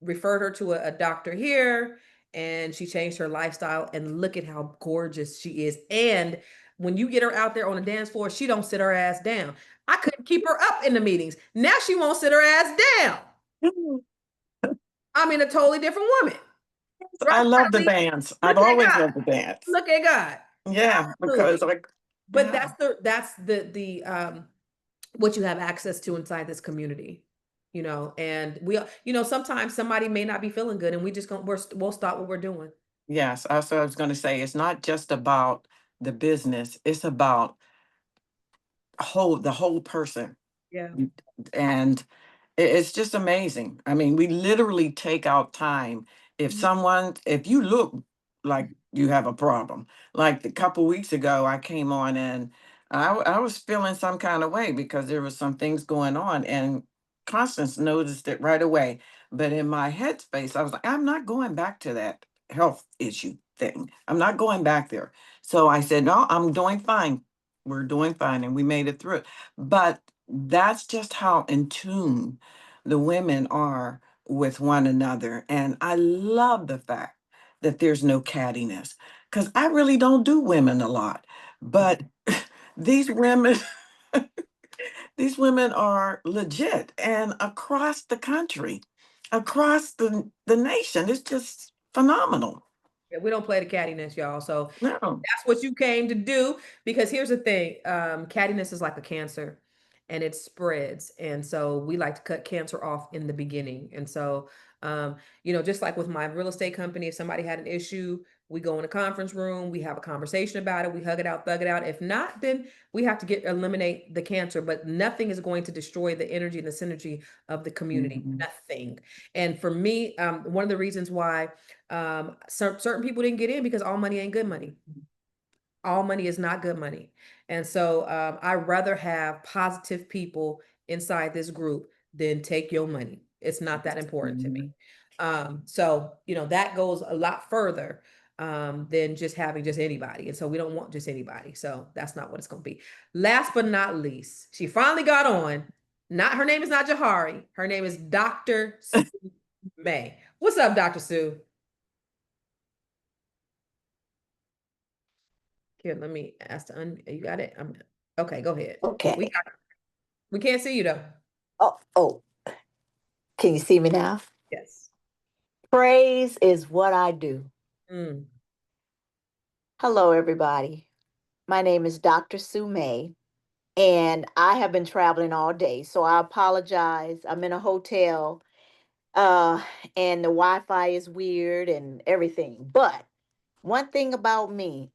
referred her to a doctor here, and she changed her lifestyle. And look at how gorgeous she is. And when you get her out there on the dance floor, she don't sit her ass down. I couldn't keep her up in the meetings. Now she won't sit her ass down. I mean, a totally different woman. I love the Right? dance. I've Look at always God. loved the dance. Look at God. Yeah, because Absolutely. like, But yeah. that's the what you have access to inside this community, you know. And we, you know, sometimes somebody may not be feeling good, and we just gonna we'll stop what we're doing. Yes, that's what I was going to say. It's not just about the business, it's about the whole person. Yeah. And it's just amazing. I mean, we literally take out time. If you look like you have a problem, like a couple weeks ago, I came on and I was feeling some kind of way because there was some things going on, and Constance noticed it right away. But in my headspace, I was like, I'm not going back to that health issue thing. I'm not going back there. So I said, no, I'm doing fine. We're doing fine. And we made it through it. But that's just how in tune the women are with one another. And I love the fact that there's no cattiness, because I really don't do women a lot. But these women, these women are legit, and across the country, across the nation. It's just phenomenal. Yeah, we don't play the cattiness, y'all. So No. that's what you came to do. Because here's the thing, cattiness is like a cancer, and it spreads. And so we like to cut cancer off in the beginning. And so, you know, just like with my real estate company, if somebody had an issue, we go in a conference room, we have a conversation about it, we hug it out, thug it out. If not, then we have to eliminate the cancer. But nothing is going to destroy the energy and the synergy of the community. Mhm. Nothing. And for me, one of the reasons why certain people didn't get in, because all money ain't good money. All money is not good money. And so I'd rather have positive people inside this group than take your money. It's not that important to me. So, you know, that goes a lot further than just having just anybody. And so we don't want just anybody. So that's not what it's going to be. Last but not least, she finally got on. Her name is not Jahari. Her name is Dr. Sue May. What's up, Dr. Sue? Here, let me ask you got it? Okay, go ahead. Okay. We can't see you though. Oh, can you see me now? Yes. Praise is what I do. Mm. Hello, everybody. My name is Dr. Sue May, and I have been traveling all day, so I apologize. I'm in a hotel, and the Wi-Fi is weird and everything. But one thing about me,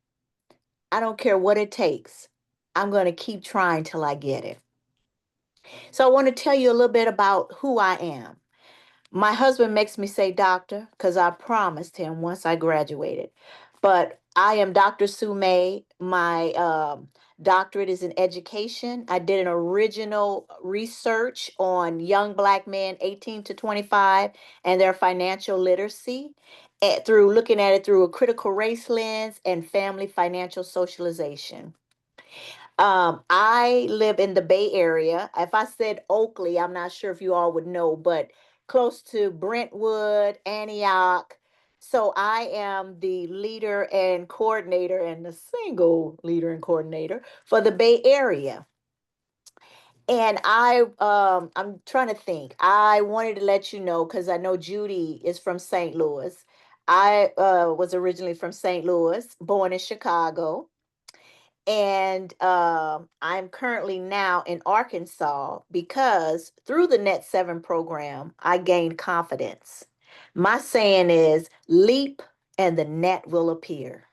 I don't care what it takes. I'm going to keep trying till I get it. So I want to tell you a little bit about who I am. My husband makes me say doctor because I promised him once I graduated. But I am Dr. Sue May. My doctorate is in education. I did an original research on young Black men 18 to 25 and their financial literacy through looking at it through a critical race lens and family financial socialization. I live in the Bay Area. If I said Oakley, I'm not sure if you all would know, but close to Brentwood, Antioch. So I am the leader and coordinator and the single leader and coordinator for the Bay Area. And I'm trying to think. I wanted to let you know because I know Judy is from St. Louis. I was originally from St. Louis, born in Chicago. And I'm currently now in Arkansas because through the Net 7 program, I gained confidence. My saying is leap and the net will appear.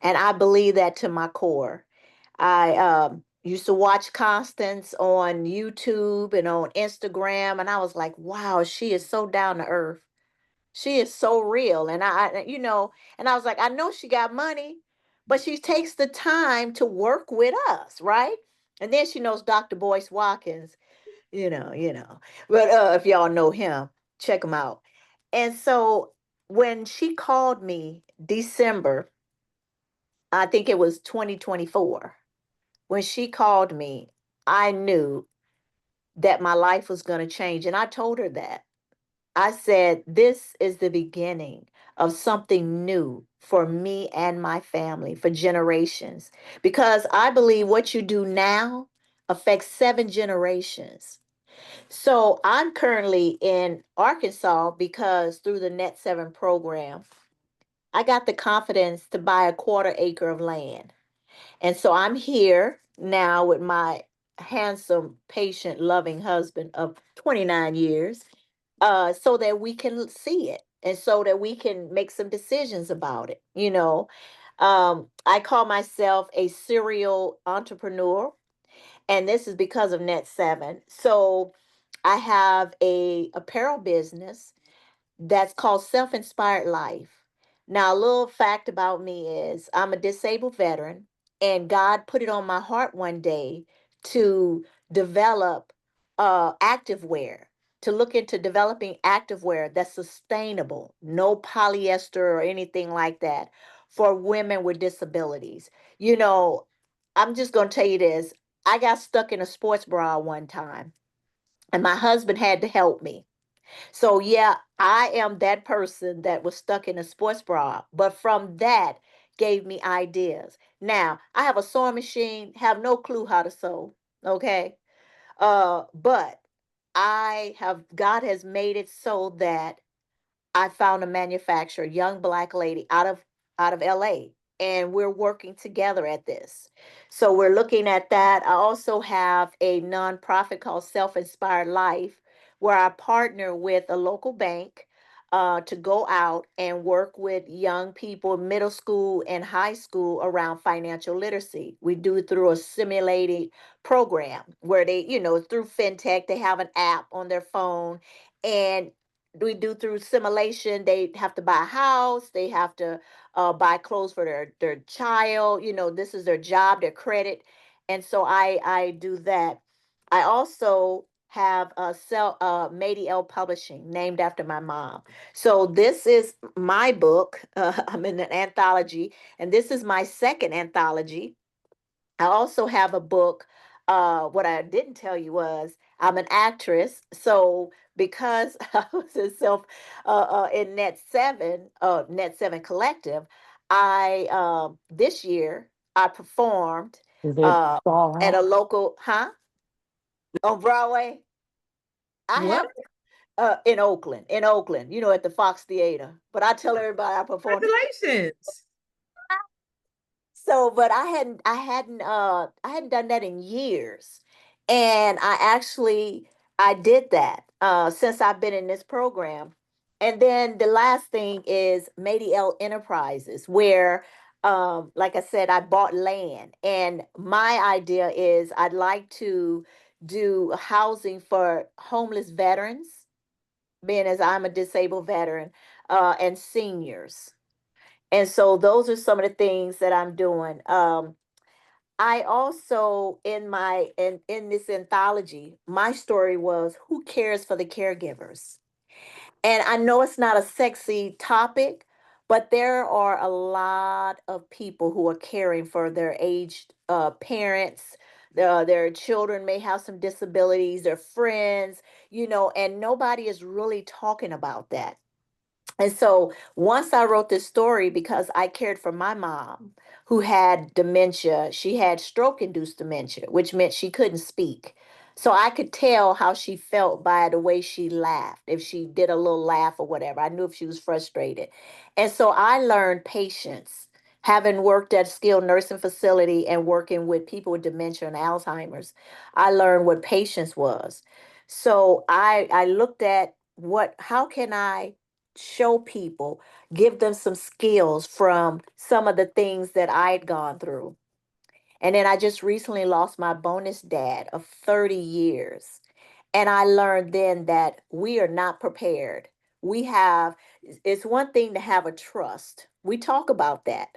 And I believe that to my core. I used to watch Constance on YouTube and on Instagram, and I was like, wow, she is so down to earth. She is so real. And and I was like, I know she got money, but she takes the time to work with us, right? And then she knows Dr. Boyce Watkins, you know. But if y'all know him, check him out. And so when she called me December, I think it was 2024, when she called me, I knew that my life was going to change. And I told her that. I said, this is the beginning of something new for me and my family for generations. Because I believe what you do now affects 7 generations. So I'm currently in Arkansas because through the Net 7 program, I got the confidence to buy a 1/4 acre of land. And so I'm here now with my handsome, patient, loving husband of 29 years, so that we can see it and so that we can make some decisions about it. I call myself a serial entrepreneur, and this is because of Net 7. So I have a apparel business that's called Self Inspired Life. Now, a little fact about me is I'm a disabled veteran, and God put it on my heart one day to develop activewear, to look into developing activewear that's sustainable, no polyester or anything like that, for women with disabilities. You know, I'm just going to tell you this. I got stuck in a sports bra one time, and my husband had to help me. So yeah, I am that person that was stuck in a sports bra, but from that gave me ideas. Now, I have a sewing machine, have no clue how to sew, okay? But God has made it so that I found a manufacturer, young black lady out of LA, and we're working together at this. So we're looking at that. I also have a nonprofit called Self Inspired Life, where I partner with a local bank to go out and work with young people, middle school and high school, around financial literacy. We do it through a simulated program where they, through fintech, they have an app on their phone, and we do through simulation. They have to buy a house, they have to buy clothes for their child. This is their job, their credit. And so I do that. I also have sell Mady L Publishing, named after my mom. So this is my book. I'm in an anthology, and this is my second anthology. I also have a book. What I didn't tell you was I'm an actress. So because I was in in Net 7 Collective, I this year I performed Is it Uh, at a local, huh? On Broadway. I what? have in Oakland, at the Fox Theater. But I tell everybody I performed. Congratulations. So, but I hadn't done that in years. And I did that since I've been in this program. And then the last thing is Mady L Enterprises, where like I said, I bought land. And my idea is I'd like to do housing for homeless veterans, being as I'm a disabled veteran, and seniors. And so those are some of the things that I'm doing. I also, in this anthology, my story was, who cares for the caregivers? And I know it's not a sexy topic, but there are a lot of people who are caring for their aged parents. Their children may have some disabilities, their friends, and nobody is really talking about that. And so once I wrote this story, because I cared for my mom who had dementia, she had stroke induced dementia, which meant she couldn't speak. So I could tell how she felt by the way she laughed. If she did a little laugh or whatever, I knew if she was frustrated. And so I learned patience. Having worked at a skilled nursing facility and working with people with dementia and Alzheimer's, I learned what patience was. So I looked at how can I show people, give them some skills from some of the things that I'd gone through. And then I just recently lost my bonus dad of 30 years. And I learned then that we are not prepared. It's one thing to have a trust. We talk about that.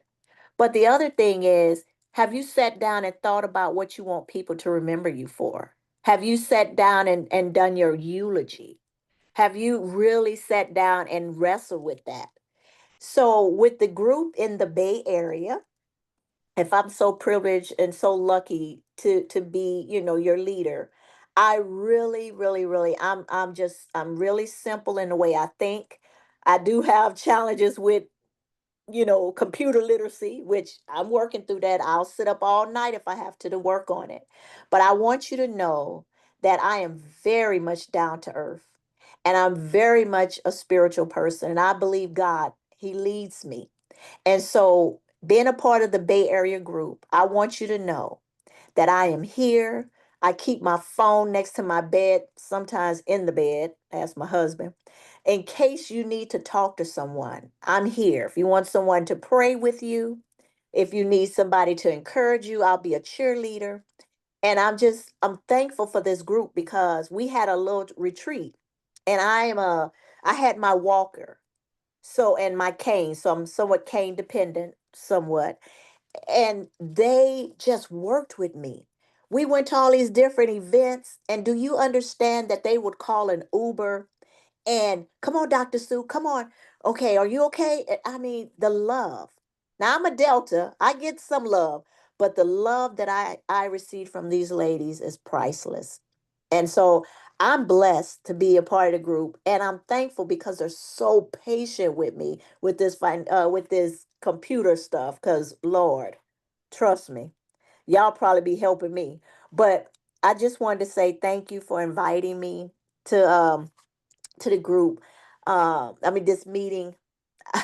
But the other thing is, have you sat down and thought about what you want people to remember you for? Have you sat down and done your eulogy? Have you really sat down and wrestled with that? So, with the group in the Bay Area, if I'm so privileged and so lucky to be, your leader, I really, really, really, I'm really simple in the way I think. I do have challenges with, computer literacy, which I'm working through that. I'll sit up all night if I have to work on it. But I want you to know that I am very much down to earth, and I'm very much a spiritual person, and I believe God, He leads me. And so, being a part of the Bay Area group, I want you to know that I am here. I keep my phone next to my bed, sometimes in the bed, as my husband, in case you need to talk to someone. I'm here. If you want someone to pray with you, if you need somebody to encourage you, I'll be a cheerleader. And I'm thankful for this group because we had a little retreat, and I had my walker. So, and my cane, so I'm somewhat cane dependent, somewhat. And they just worked with me. We went to all these different events. And do you understand that they would call an Uber and come on, Dr. Sue, come on. Okay, are you okay? I mean, the love. Now I'm a Delta. I get some love, but the love that I received from these ladies is priceless. And so I'm blessed to be a part of the group, and I'm thankful because they're so patient with me with with this computer stuff. Because Lord, trust me, y'all probably be helping me. But I just wanted to say thank you for inviting me to the group. This meeting,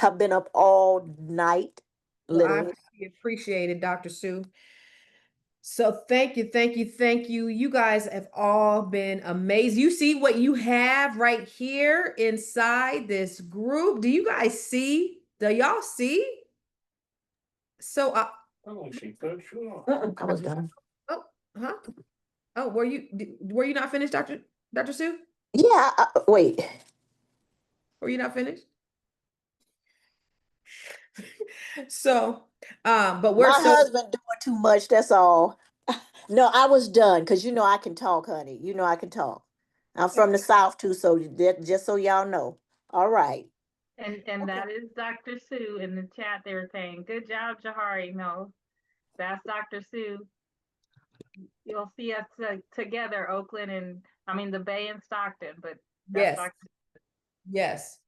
I've been up all night, Well, I literally. really appreciate it, Dr. Sue. So thank you, thank you, thank you. You guys have all been amazing. You see what you have right here inside this group. Do you guys see? Do y'all see? So, I was done. oh, huh? Oh, were you not finished, Dr. Sue? Yeah, wait. Were you not finished? So, but we're My so husband doing too much, that's all. No, I was done because I can talk, honey. You know I can talk. I'm from the South too, so just so y'all know. All right. And okay. that is Dr. Sue in the chat. They were saying, "Good job, Jahari." No, that's Dr. Sue. You'll see us together, Oakland and the Bay and Stockton, but that's Yes. Dr. Yes.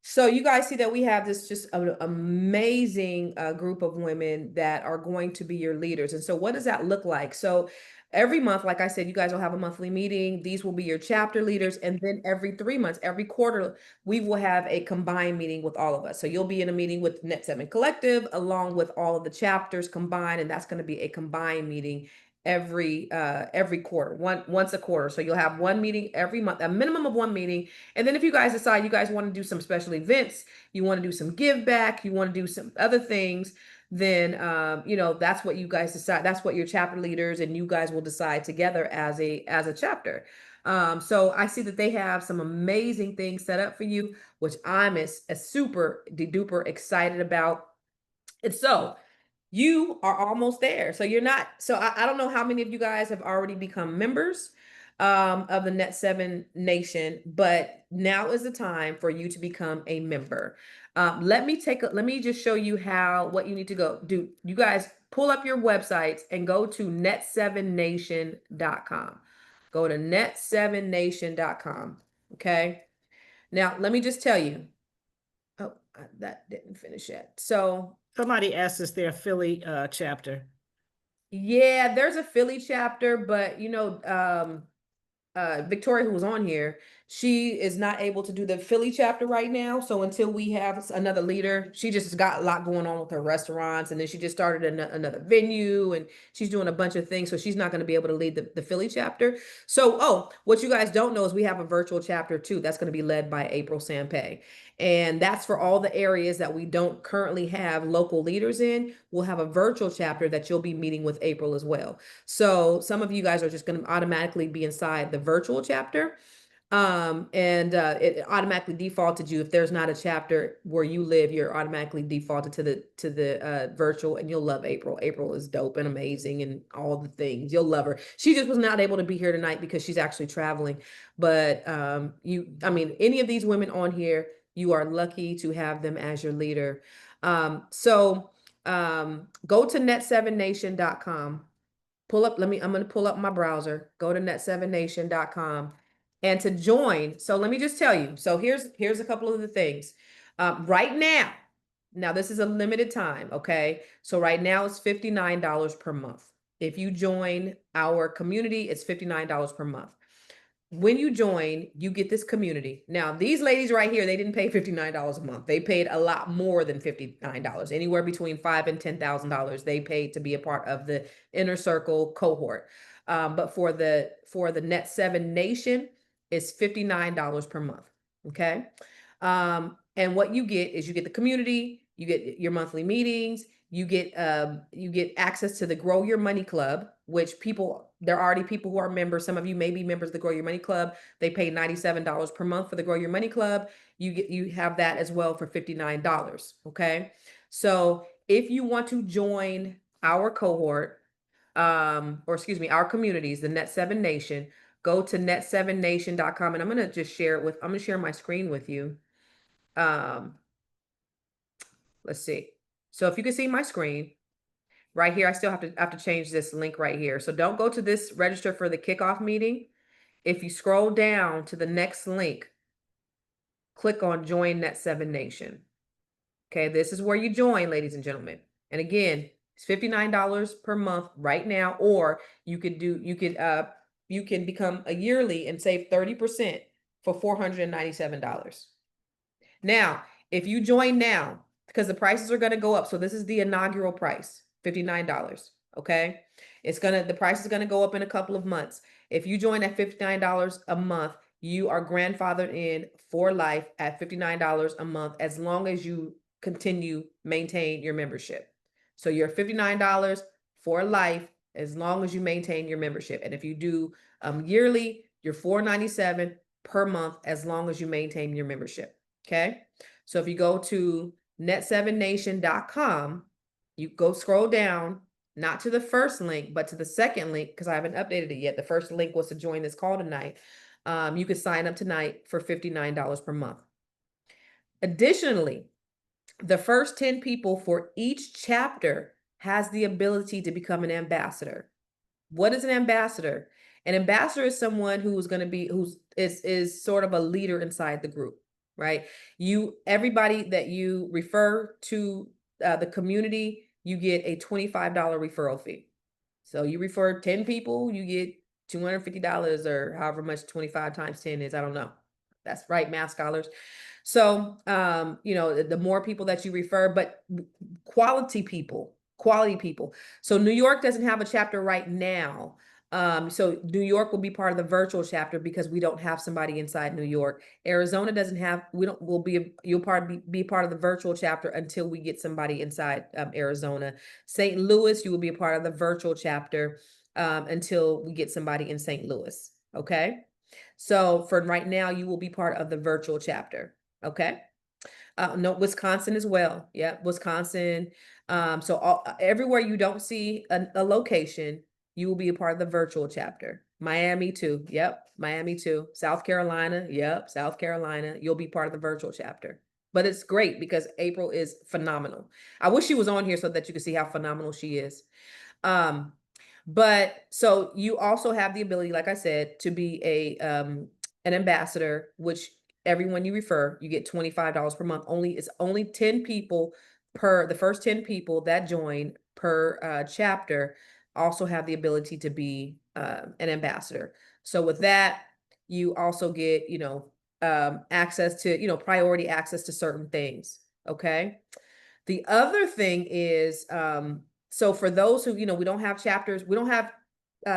So you guys see that we have this just an amazing group of women that are going to be your leaders. And so what does that look like? So every month, like I said, you guys will have a monthly meeting. These will be your chapter leaders. And then every 3 months, every quarter, we will have a combined meeting with all of us. So you'll be in a meeting with Net 7 Collective along with all of the chapters combined. And that's going to be a combined meeting every quarter, once a quarter. So you'll have one meeting every month, a minimum of one meeting. And then if you guys decide you guys want to do some special events, you want to do some give back, you want to do some other things, then that's what you guys decide. That's what your chapter leaders and you guys will decide together as a chapter. So I see that they have some amazing things set up for you, which I'm a super duper excited about. And so you are almost there. So you're not, so I don't know how many of you guys have already become members of the Net 7 Nation, but now is the time for you to become a member. Let me just show you what you need to go do. You guys pull up your websites and go to net7nation.com. Go to net7nation.com. Okay. Now, let me just tell you. Oh, that didn't finish yet. So Somebody asked us their Philly chapter. yeah, there's a Philly chapter, but Victoria, who was on here, she is not able to do the Philly chapter right now. So until we have another leader, she just got a lot going on with her restaurants, and then she just started another venue, and she's doing a bunch of things. So she's not going to be able to lead the Philly chapter. So, what you guys don't know is we have a virtual chapter too. That's going to be led by April Sampe. And that's for all the areas that we don't currently have local leaders in. We'll have a virtual chapter that you'll be meeting with April as well. So some of you guys are just going to automatically be inside the virtual chapter. And it automatically defaulted you. If there's not a chapter where you live, you're automatically defaulted to the virtual, and you'll love April. April is dope and amazing and all the things. You'll love her. She just was not able to be here tonight because she's actually traveling. But any of these women on here, you are lucky to have them as your leader. So Go to net7nation.com. I'm going to pull up my browser, go to net7nation.com, and to join. So let me just tell you. So here's a couple of the things. Right now this is a limited time. Okay. So right now it's $59 per month. If you join our community, it's $59 per month. When you join, you get this community. Now, these ladies right here, they didn't pay $59 a month. They paid a lot more than $59, anywhere between $5,000 and $10,000. They paid to be a part of the inner circle cohort. But for the Net 7 Nation, it's $59 per month. Okay. And what you get is you get the community, you get your monthly meetings, you get access to the Grow Your Money Club, which there are already people who are members. Some of you may be members of the Grow Your Money Club. They pay $97 per month for the Grow Your Money Club. You have that as well for $59. Okay. So if you want to join our cohort, or excuse me, our communities, the Net 7 Nation, go to net7nation.com, and I'm going to just I'm going to share my screen with you. Let's see. So if you can see my screen right here, I still have to change this link right here. So don't go to this register for the kickoff meeting. If you scroll down to the next link, click on join Net 7 Nation. Okay, this is where you join, ladies and gentlemen. And again, it's $59 per month right now, or you can become a yearly and save 30% for $497. Now, if you join now, because the prices are going to go up. So this is the inaugural price, $59. Okay. The price is going to go up in a couple of months. If you join at $59 a month, you are grandfathered in for life at $59 a month, as long as you maintain your membership. So you're $59 for life, as long as you maintain your membership. And if you do yearly, you're $497 per month, as long as you maintain your membership. Okay. So if you go to net7nation.com, you go scroll down, not to the first link, but to the second link, because I haven't updated it yet. The first link was to join this call tonight. You could sign up tonight for $59 per month. Additionally, the first 10 people for each chapter has the ability to become an ambassador. What is an ambassador? An ambassador is someone who's sort of a leader inside the group, right? Everybody that you refer to the community, you get a $25 referral fee. So you refer 10 people, you get $250, or however much 25 times 10 is. I don't know. That's right, math scholars. So, the more people that you refer, but quality people. So New York doesn't have a chapter right now. So New York will be part of the virtual chapter because we don't have somebody inside New York. Arizona doesn't have, you'll be part of the virtual chapter until we get somebody inside Arizona. St. Louis, you will be a part of the virtual chapter until we get somebody in St. Louis. Okay. So for right now, you will be part of the virtual chapter. Okay. No, Wisconsin as well. Yeah, Wisconsin. So everywhere you don't see a location, you will be a part of the virtual chapter. Miami too. Yep. Miami too. South Carolina. Yep. South Carolina. You'll be part of the virtual chapter. But it's great because April is phenomenal. I wish she was on here so that you could see how phenomenal she is. But so you also have the ability, like I said, to be an ambassador, which everyone you refer, you get $25 per month. It's only 10 people the first 10 people that join per chapter also have the ability to be an ambassador. So with that, you also get, access to, priority access to certain things. Okay. The other thing is, so for those who, we don't have chapters, we don't have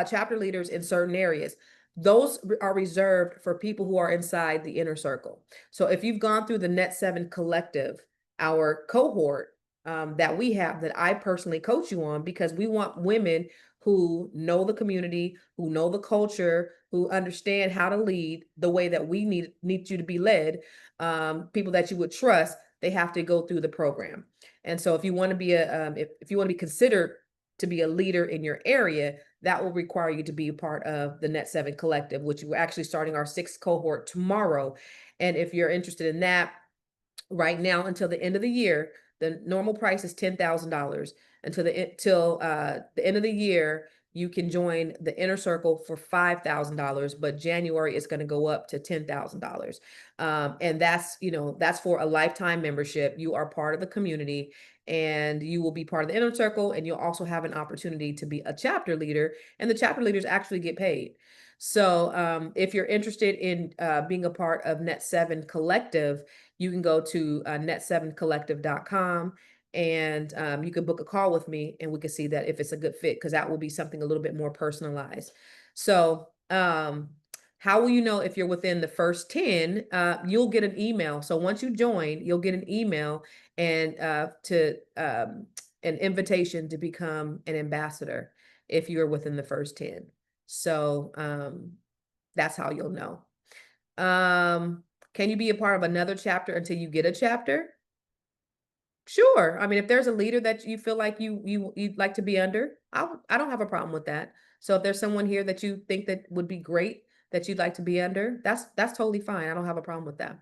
chapter leaders in certain areas. Those are reserved for people who are inside the inner circle. So if you've gone through the Net 7 Collective, our cohort that we have, that I personally coach you on, because we want women who know the community, who know the culture, who understand how to lead the way that we need you to be led, people that you would trust. They have to go through the program. And so if you want to be if you want to be considered to be a leader in your area, that will require you to be a part of the Net 7 Collective, which we're actually starting our 6th cohort tomorrow. And if you're interested in that, right now until the end of the year, The normal price is $10,000 until the end of the year. You can join the inner circle for $5,000, but January is going to go up to $10,000. And that's, that's for a lifetime membership. You are part of the community and you will be part of the inner circle, and you'll also have an opportunity to be a chapter leader, and the chapter leaders actually get paid. So if you're interested in being a part of Net7 Collective, you can go to net7collective.com, and you can book a call with me, and we can see that if it's a good fit, because that will be something a little bit more personalized. So how will you know if you're within the first 10? You'll get an email. So once you join, you'll get an email and an invitation to become an ambassador if you're within the first 10. So that's how you'll know. Can you be a part of another chapter until you get a chapter? Sure. I mean, if there's a leader that you feel like you'd like to be under, I don't have a problem with that. So if there's someone here that you think that would be great that you'd like to be under, that's totally fine. I don't have a problem with that.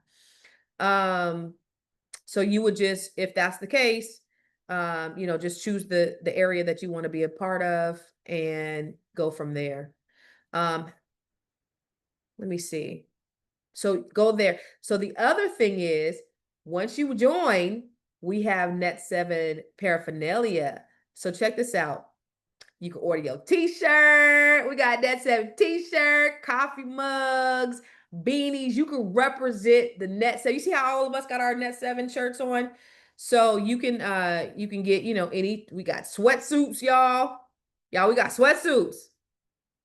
So you would just, if that's the case, just choose the area that you want to be a part of and go from there. Let me see. So go there. So the other thing is, once you join, we have Net7 paraphernalia. So check this out. You can order your t-shirt. We got Net7 t-shirt, coffee mugs, beanies. You can represent the Net7. You see how all of us got our Net7 shirts on? So you can get, we got sweatsuits, y'all. Y'all, we got sweatsuits.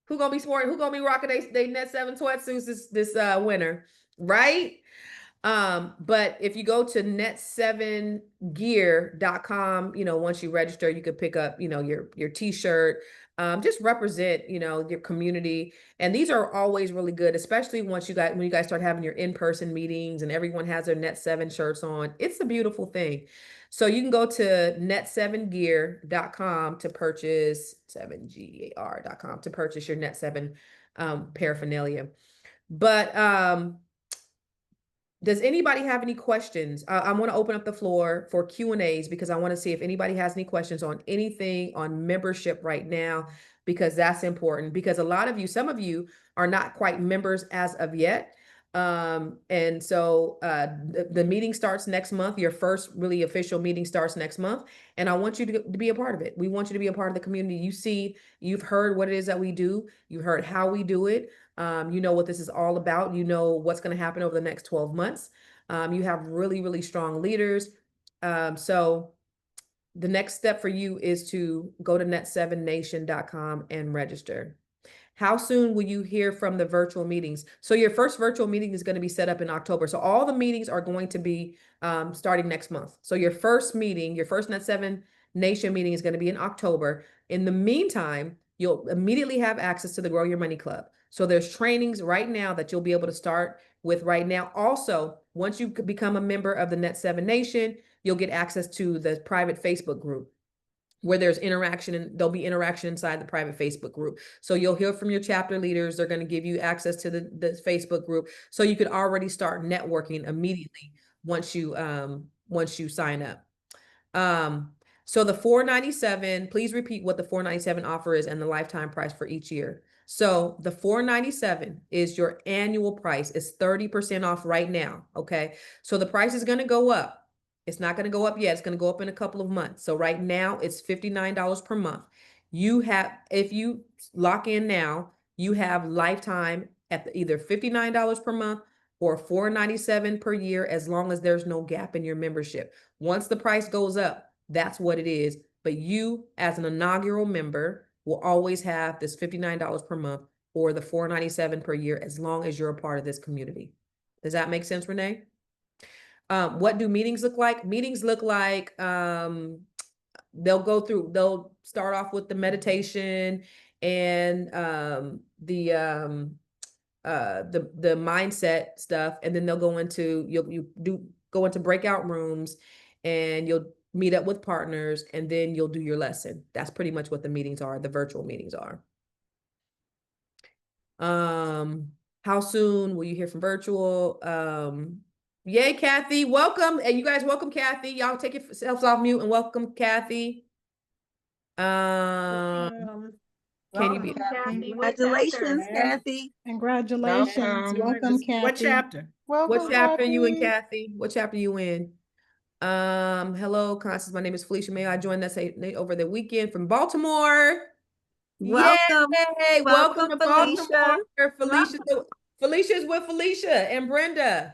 Who gonna be sporting? Who gonna be rocking they Net7 sweatsuits this winter, right? But if you go to net7gear.com, once you register, you could pick up, your t-shirt. Just represent, your community. And these are always really good, especially when you guys start having your in-person meetings and everyone has their Net7 shirts on. It's a beautiful thing. So you can go to net7gear.com to purchase 7gar.com to purchase your Net7 paraphernalia. But does anybody have any questions? I want to open up the floor for Q&As because I want to see if anybody has any questions on anything on membership right now, because that's important. Because some of you are not quite members as of yet. And so the meeting starts next month. Your first really official meeting starts next month. And I want you to be a part of it. We want you to be a part of the community. You've heard what it is that we do. You heard how we do it. You know what this is all about. You know what's going to happen over the next 12 months. You have really, really strong leaders. So the next step for you is to go to net7nation.com and register. How soon will you hear from the virtual meetings? So your first virtual meeting is going to be set up in October. So all the meetings are going to be starting next month. So your first meeting, your first Net7 Nation meeting is going to be in October. In the meantime, you'll immediately have access to the Grow Your Money Club. So there's trainings right now that you'll be able to start with right now. Also, once you become a member of the Net7 Nation, you'll get access to the private Facebook group where there's interaction, and there'll be interaction inside the private Facebook group. So you'll hear from your chapter leaders. They're going to give you access to the Facebook group. So you could already start networking immediately once you sign up. So the $497, please repeat what the $497 offer is and the lifetime price for each year. So the $497 is your annual price. It's 30% off right now. Okay. So the price is going to go up. It's not going to go up yet. It's going to go up in a couple of months. So right now it's $59 per month. If you lock in now, you have lifetime at either $59 per month or $497 per year, as long as there's no gap in your membership. Once the price goes up, that's what it is. But you, as an inaugural member, will always have this $59 per month or the $497 per year, as long as you're a part of this community. Does that make sense, Renee? What do meetings look like? Meetings look like they'll start off with the meditation and the mindset stuff, and then they'll go into go into breakout rooms, and you'll meet up with partners, and then you'll do your lesson. That's pretty much what the meetings are, the virtual meetings are. How soon will you hear from virtual? Yay, Kathy. Welcome. And you guys welcome Kathy. Y'all take yourselves off mute and welcome Kathy. Can you be Kathy? What Congratulations, chapter? Kathy. Congratulations. Welcome. Welcome, What Kathy. chapter? what Welcome, chapter you in, Kathy. Kathy? What chapter you in? Hello, Constance. My name is Felicia May. I joined us over the weekend from Baltimore. Welcome. Yay! Welcome to Felicia. Baltimore. Felicia's with Felicia and Brenda.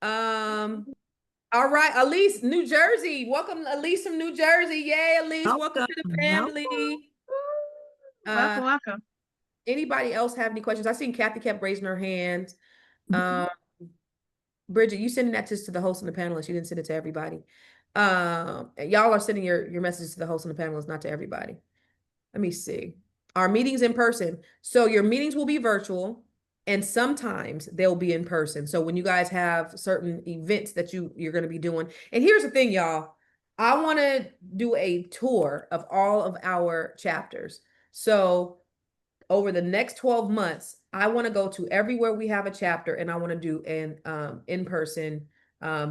All right, Elise, New Jersey. Welcome, Elise from New Jersey. Yay, Elise. Welcome to the family. Welcome, welcome. Anybody else have any questions? I seen Kathy kept raising her hand. Bridget, you sending that just to the host and the panelists. You didn't send it to everybody. Y'all are sending your messages to the host and the panelists, not to everybody. Let me see. Our meetings in person. So your meetings will be virtual and sometimes they'll be in person. So when you guys have certain events that you're going to be doing. And here's the thing, y'all. I want to do a tour of all of our chapters. So over the next 12 months, I want to go to everywhere we have a chapter and I want to do an in-person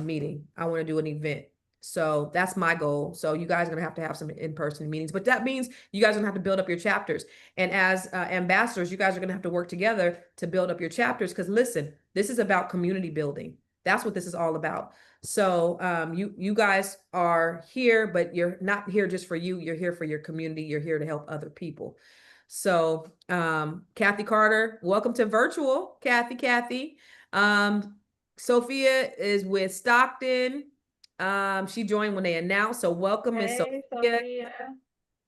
meeting. I want to do an event. So that's my goal. So you guys are going to have some in-person meetings, but that means you guys are going to have to build up your chapters. And as ambassadors, you guys are going to have to work together to build up your chapters. Because listen, this is about community building. That's what this is all about. So you guys are here, but you're not here just for you. You're here for your community. You're here to help other people. So Kathy Carter, welcome to virtual, Kathy. Sophia is with Stockton. She joined when they announced. So welcome, Miss Hey, Sophia.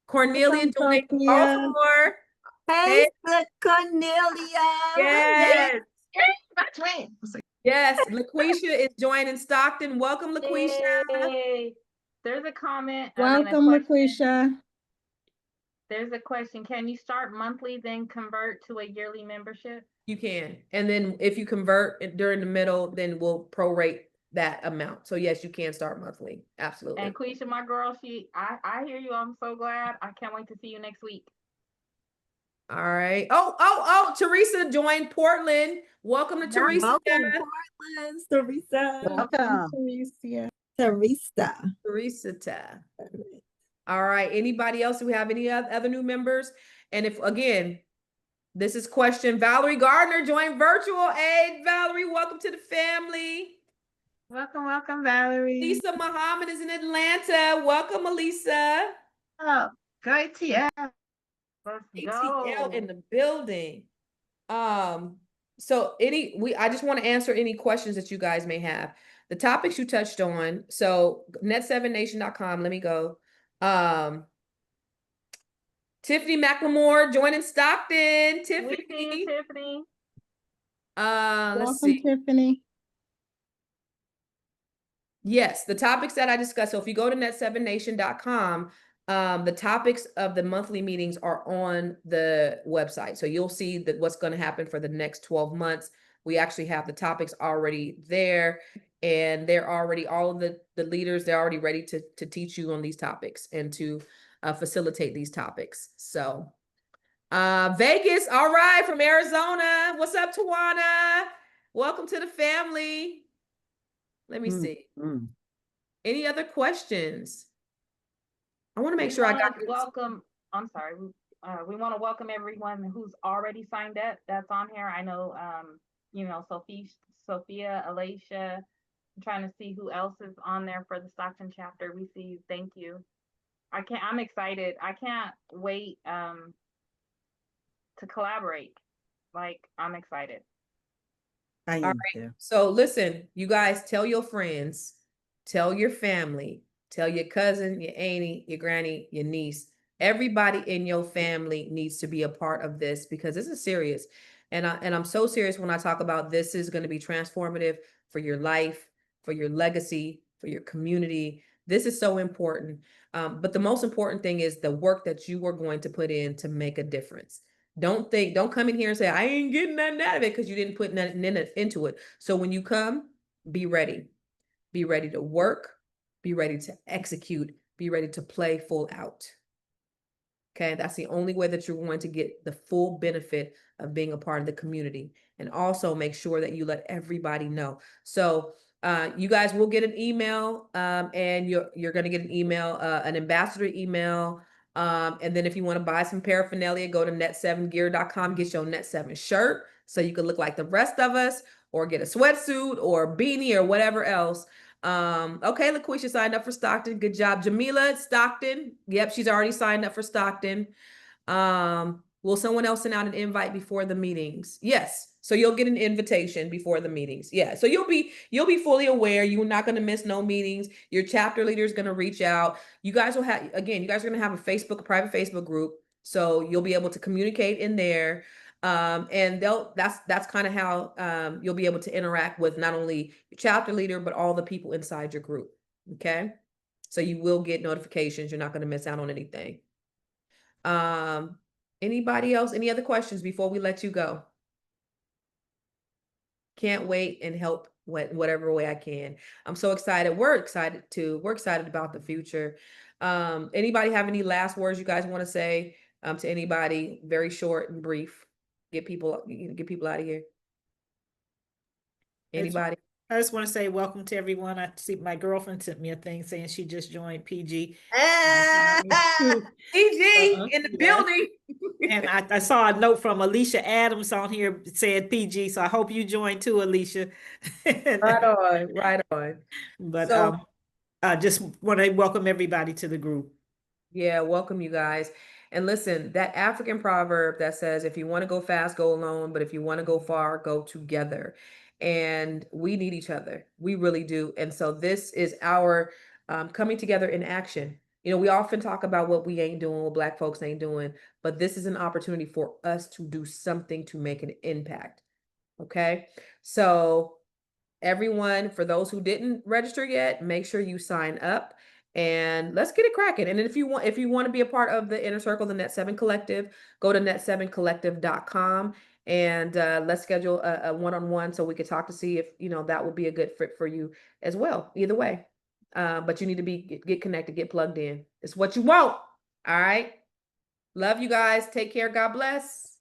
Cornelia joined Sophia. Baltimore. Hey, Cornelia. Yes. My twin. Yes. LaQuisha is joining Stockton. Welcome, LaQuisha. Yay. There's a comment. Welcome, LaQuisha. There's a question. Can you start monthly, then convert to a yearly membership? You can. And then if you convert during the middle, then we'll prorate that amount. So yes, you can start monthly. Absolutely. And Quisha, my girl, I hear you. I'm so glad. I can't wait to see you next week. All right. Oh, Teresa joined Portland. Welcome to Teresa. Welcome, Portland, Teresa. Welcome. Teresa. All right. Anybody else who have any other new members? And if, again, this is question. Valerie Gardner joined virtual. Hey, Valerie, welcome to the family. Welcome, Valerie. Lisa Muhammad is in Atlanta. Welcome, Elisa. Oh, go ATL. Let's ATL go. in the building. So I just want to answer any questions that you guys may have. The topics you touched on. So net7nation.com. Let me go. Tiffany McLemore joining Stockton. Tiffany. We see you, Tiffany. Let's see. Tiffany. Yes, the topics that I discussed. So if you go to net7nation.com, the topics of the monthly meetings are on the website. So you'll see that what's going to happen for the next 12 months. We actually have the topics already there, and they're already, all of the leaders, they're already ready to teach you on these topics and to facilitate these topics. So Vegas, all right, from Arizona. What's up, Tawana? Welcome to the family. Let me see. Any other questions? I want to make sure I got welcome. I'm sorry. We want to welcome everyone who's already signed up. That's on here. I know, Sophia, Alicia. I'm trying to see who else is on there for the Stockton chapter. We see you. Thank you. I'm excited. I can't wait to collaborate. Like, I'm excited. I am too. So listen, you guys, tell your friends, tell your family, tell your cousin, your auntie, your granny, your niece. Everybody in your family needs to be a part of this because this is serious. And I'm so serious when I talk about this is going to be transformative for your life, for your legacy, for your community. This is so important. But the most important thing is the work that you are going to put in to make a difference. Don't come in here and say, I ain't getting nothing out of it because you didn't put nothing into it. So when you come, be ready. Be ready to work. Be ready to execute. Be ready to play full out. Okay, that's the only way that you're going to get the full benefit of being a part of the community. And also make sure that you let everybody know. So you guys will get an email, and you're going to get an email, an ambassador email. And then if you want to buy some paraphernalia, go to net7gear.com, get your Net7 shirt so you can look like the rest of us, or get a sweatsuit or beanie or whatever else. Okay, LaQuisha signed up for Stockton. Good job. Jamila, Stockton. Yep, she's already signed up for Stockton. Will someone else send out an invite before the meetings? Yes. So you'll get an invitation before the meetings. Yeah. So you'll be fully aware. You're not going to miss no meetings. Your chapter leader is going to reach out. You guys will have, again, you guys are going to have a private Facebook group. So you'll be able to communicate in there. And that's kind of how you'll be able to interact with not only your chapter leader, but all the people inside your group. Okay. So you will get notifications. You're not going to miss out on anything. Anybody else? Any other questions before we let you go? Can't wait and help whatever way I can. I'm so excited. We're excited too. We're excited about the future. Anybody have any last words you guys want to say to anybody? Very short and brief. Get people out of here. Anybody? I just want to say welcome to everyone. I see my girlfriend sent me a thing saying she just joined PG. PG in the building. And I saw a note from Alicia Adams on here said PG, so I hope you joined too, Alicia. Right on, right on. But So, I just want to welcome everybody to the group. Yeah, welcome you guys. And listen, that African proverb that says, if you want to go fast, go alone, but if you want to go far, go together. And we need each other. We really do. And so this is our coming together in action. You know, we often talk about what we ain't doing, what Black folks ain't doing, but this is an opportunity for us to do something to make an impact. Okay. So everyone, for those who didn't register yet, make sure you sign up and let's get it cracking. And if you want to be a part of the inner circle, the Net7 Collective, go to net7collective.com and let's schedule a one-on-one so we could talk to see if that would be a good fit for you as well. Either way, but you need to get connected, get plugged in. It's what you want. All right. Love you guys. Take care. God bless.